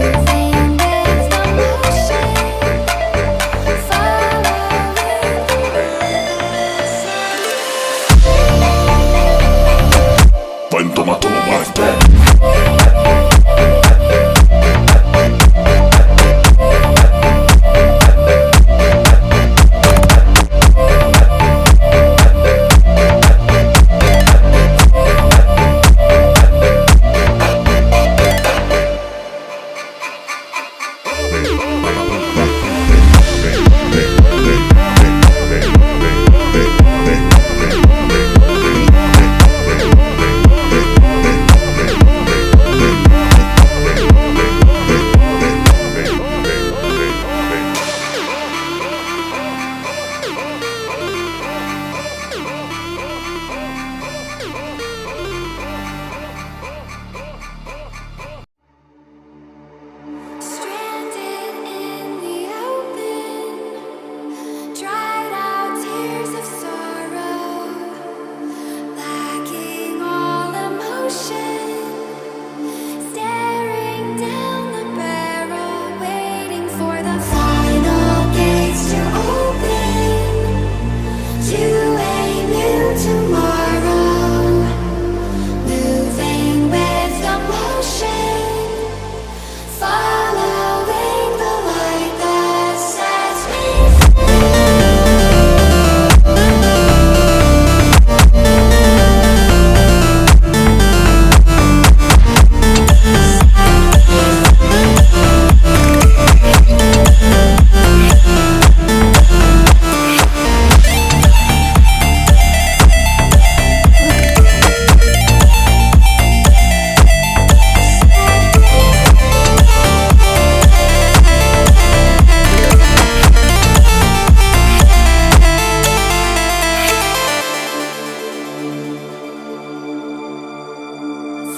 F: moving with the motion, stranded in the open, dried out tears of sorrow, lacking all emotion, staring down the barrel, waiting for the final gates to open to a new tomorrow, moving with the motion, following the light that sets me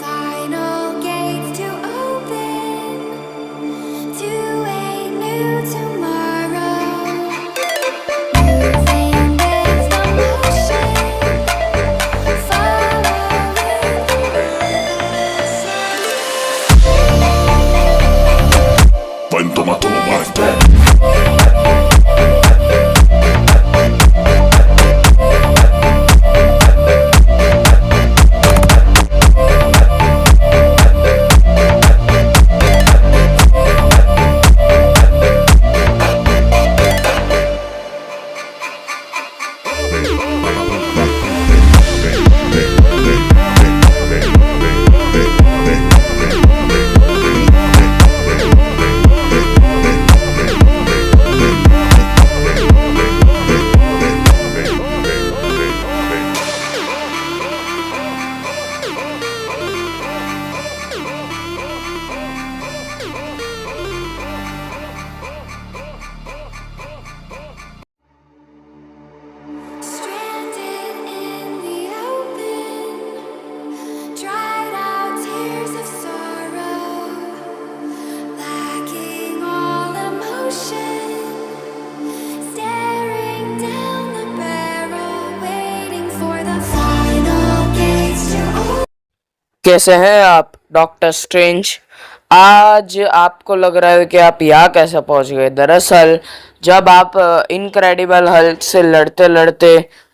F: final gates to open to a new tomorrow, moving with the motion,
A: कैसे हैं आप doctor strange? आज आपको लग रहा है कि आप यहाँ कैसे पहुंच गए। दरअसल जब आप इनक्रेडिबल हल्क से लड़ते लड़ते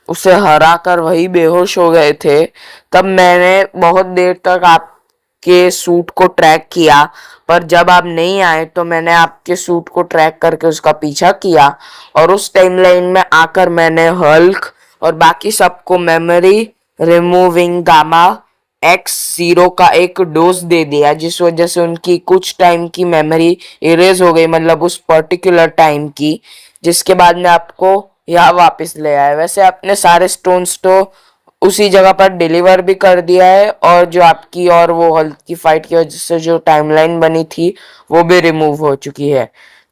A: उसे हराकर वही बेहोश हो गए थे, तब मैंने बहुत देर तक आपके सूट को ट्रैक किया, पर जब आप नहीं आए तो मैंने आपके सूट को ट्रैक करके उसका पीछा किया और उस टाइमलाइन में आकर मैंने हल्क और बाकी सबको मेमोरी रिमूविंग गामा X0 का एक डोज दे दिया, जिस वजह से उनकी कुछ टाइम की मेमोरी इरेज हो गई, मतलब उस पर्टिकुलर टाइम की, जिसके बाद में आपको यहाँ वापस ले आया। वैसे आपने सारे स्टोन्स तो उसी जगह पर डिलीवर भी कर दिया है और जो आपकी और वो हल्क की फाइट की वजह से जो टाइमलाइन बनी थी वो भी रिमूव हो चुकी है।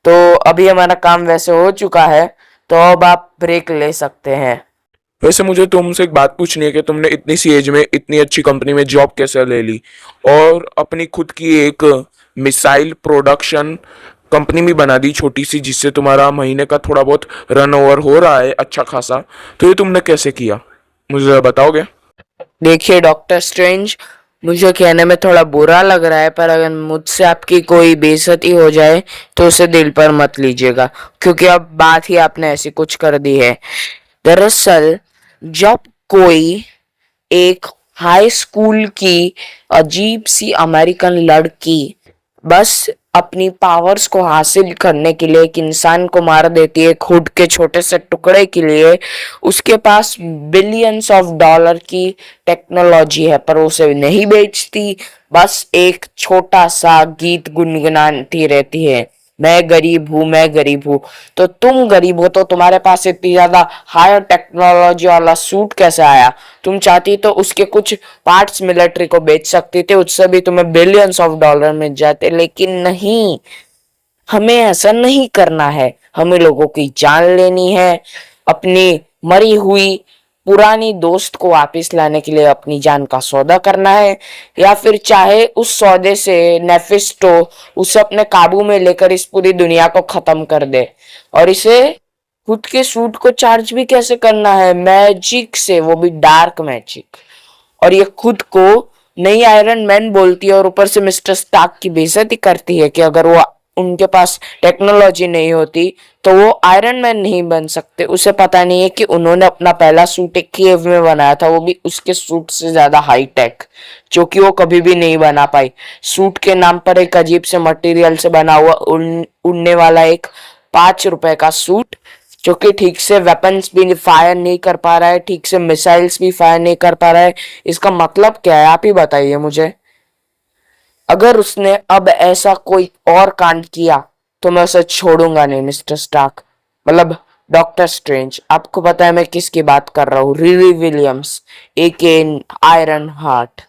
A: तो अभी हमारा काम वैसे हो चुका है, तो अब आप ब्रेक ले सकते हैं।
B: वैसे मुझे तुमसे एक बात पूछनी है कि तुमने इतनी सी एज में इतनी अच्छी कंपनी में जॉब कैसे ले ली और अपनी खुद की एक मिसाइल प्रोडक्शन कंपनी भी बना दी छोटी सी, जिससे तुम्हारा महीने का थोड़ा बहुत रन ओवर हो रहा है अच्छा खासा। तो ये तुमने कैसे किया, मुझे जरा बताओगे?
A: देखिए डॉक्टर स्ट्रेंज, मुझे कहने में थोड़ा बुरा लग रहा है, पर अगर मुझसे आपकी कोई बेइज्जती हो जाए तो उसे दिल पर मत लीजिएगा, क्योंकि अब बात ही आपने ऐसी कुछ कर दी है। दरअसल जब कोई एक हाई स्कूल की अजीब सी अमेरिकन लड़की बस अपनी पावर्स को हासिल करने के लिए एक इंसान को मार देती है खुद के छोटे से टुकड़े के लिए, उसके पास बिलियंस ऑफ डॉलर की टेक्नोलॉजी है पर उसे नहीं बेचती, बस एक छोटा सा गीत गुनगुनाती रहती है, मैं गरीब हूँ, मैं गरीब हूँ। तो तुम गरीब हो तो तुम्हारे पास इतनी ज्यादा हायर टेक्नोलॉजी वाला सूट कैसे आया? तुम चाहती तो उसके कुछ पार्ट्स मिलिट्री को बेच सकती थे, उससे भी तुम्हें बिलियंस ऑफ डॉलर मिल जाते, लेकिन नहीं, हमें ऐसा नहीं करना है। हमें लोगों की जान लेनी है, अपनी मरी हुई पुरानी दोस्त को वापस लाने के लिए अपनी जान का सौदा करना है, या फिर चाहे उस सौदे से नेफिस्टो उसे अपने काबू में लेकर इस पूरी दुनिया को खत्म कर दे। और इसे खुद के सूट को चार्ज भी कैसे करना है? मैजिक से, वो भी डार्क मैजिक। और ये खुद को नई आयरन मैन बोलती है और ऊपर से मिस्टर स्टार्क की बेइज्जती करती है कि अगर वो उनके पास टेक्नोलॉजी नहीं होती तो वो आयरन मैन नहीं बन सकते। उसे पता नहीं है कि उन्होंने अपना पहला सूट एक केव में बनाया था, वो भी उसके सूट से ज्यादा हाई टेक, जो कि वो कभी भी नहीं बना पाई। सूट के नाम पर एक अजीब से मटेरियल से बना हुआ उड़ने वाला एक 5 रुपए का सूट, जो कि ठीक से वेपन्स भी फायर नहीं कर पा रहा है, ठीक से मिसाइल्स भी फायर नहीं कर पा रहा है। इसका मतलब क्या है, आप ही बताइए मुझे। अगर उसने अब ऐसा कोई और कांड किया तो मैं उसे छोड़ूंगा नहीं मिस्टर स्टार्क, मतलब डॉक्टर स्ट्रेंज। आपको पता है मैं किसकी बात कर रहा हूँ? रिरी विलियम्स एके आयरन हार्ट।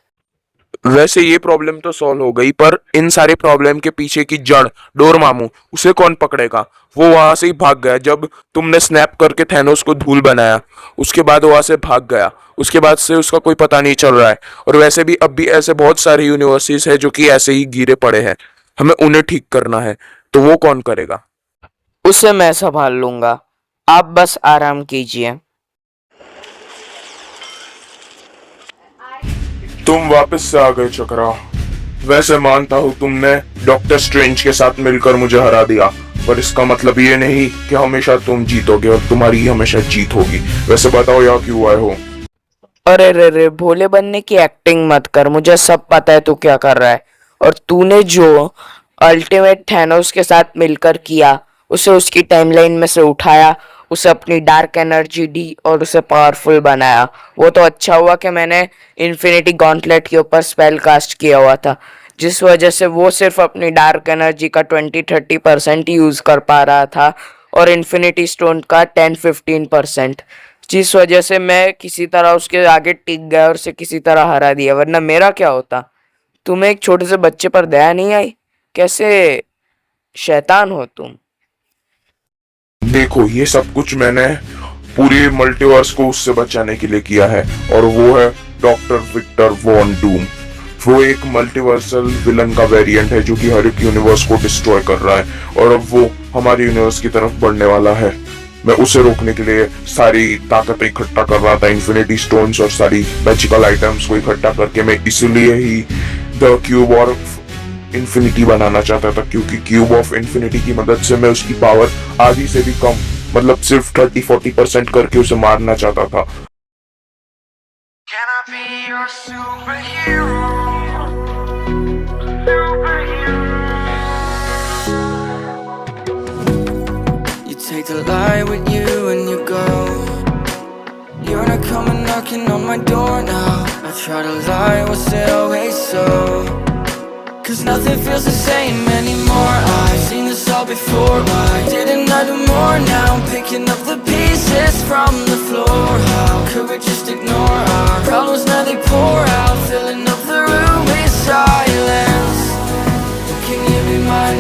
B: वैसे ये प्रॉब्लम तो सॉल्व हो गई, पर इन सारे प्रॉब्लम के पीछे की जड़ डोरमामू, उसे कौन पकड़ेगा? वो वहां से ही भाग गया जब तुमने स्नैप करके थैनोस को धूल बनाया, उसके बाद वहां से भाग गया, उसके बाद से उसका कोई पता नहीं चल रहा है। और वैसे भी अब भी ऐसे बहुत सारे यूनिवर्सिटीज है जो कि ऐसे ही गिरे पड़े हैं, हमें उन्हें ठीक करना है, तो वो कौन करेगा?
A: उसे मैं संभाल लूंगा, आप बस आराम कीजिए।
B: तुम वापस से आ गए चक्रा। वैसे मानता हूँ तुमने डॉक्टर स्ट्रेंज के साथ मिलकर मुझे हरा दिया, पर इसका मतलब ये नहीं कि हमेशा तुम जीतोगे और तुम्हारी ही हमेशा जीत होगी। वैसे बताओ यहाँ क्यों आए हो?
A: अरे रे रे, भोले बनने की एक्टिंग मत कर, मुझे सब पता है तू क्या कर रहा है। और तूने जो अल्टीमेट थैनोस के साथ मिलकर किया, उसे उसकी टाइमलाइन में से उठाया, उसे अपनी डार्क एनर्जी दी और उसे पावरफुल बनाया। वो तो अच्छा हुआ कि मैंने इन्फिनिटी गॉन्टलेट के ऊपर स्पेल कास्ट किया हुआ था, जिस वजह से वो सिर्फ अपनी डार्क एनर्जी का 20-30% यूज कर पा रहा था और इन्फिनिटी स्टोन का 10-15%, जिस वजह से मैं किसी तरह उसके आगे टिक गया और उसे किसी तरह हरा दिया, वरना मेरा क्या होता? तुम्हें एक छोटे से बच्चे पर दया नहीं आई? कैसे शैतान हो तुम।
B: देखो, ये सब कुछ मैंने पूरे मल्टीवर्स को उससे बचाने के लिए किया है, और वो है डॉक्टर विक्टर वॉन डूम। वो एक मल्टीवर्सल विलन का वेरिएंट है जो कि हर एक यूनिवर्स को डिस्ट्रॉय कर रहा है, और अब वो हमारे यूनिवर्स की तरफ बढ़ने वाला है। मैं उसे रोकने के लिए सारी ताकतें इकट्ठा कर रहा था, इन्फिनिटी स्टोन्स और सारी मैजिकल आइटम्स को इकट्ठा करके। मैं इसलिए ही द क्यूब ऑफ इन्फिनिटी बनाना चाहता था, क्योंकि क्यूब ऑफ इन्फिनिटी की मदद से मैं उसकी पावर आधी से भी कम, मतलब सिर्फ 30-40% करके उसे मारना चाहता था।
C: Can I be your superhero? You take the light with you and you go. You're not coming knocking on my door now. I try to lie, was it always so? Cause nothing feels the same anymore. I've seen this all before. Why didn't I do more? Now I'm picking up the pieces from the floor. How could we just ignore our problems? Now they pour out, filling up the room with silence. Can you be my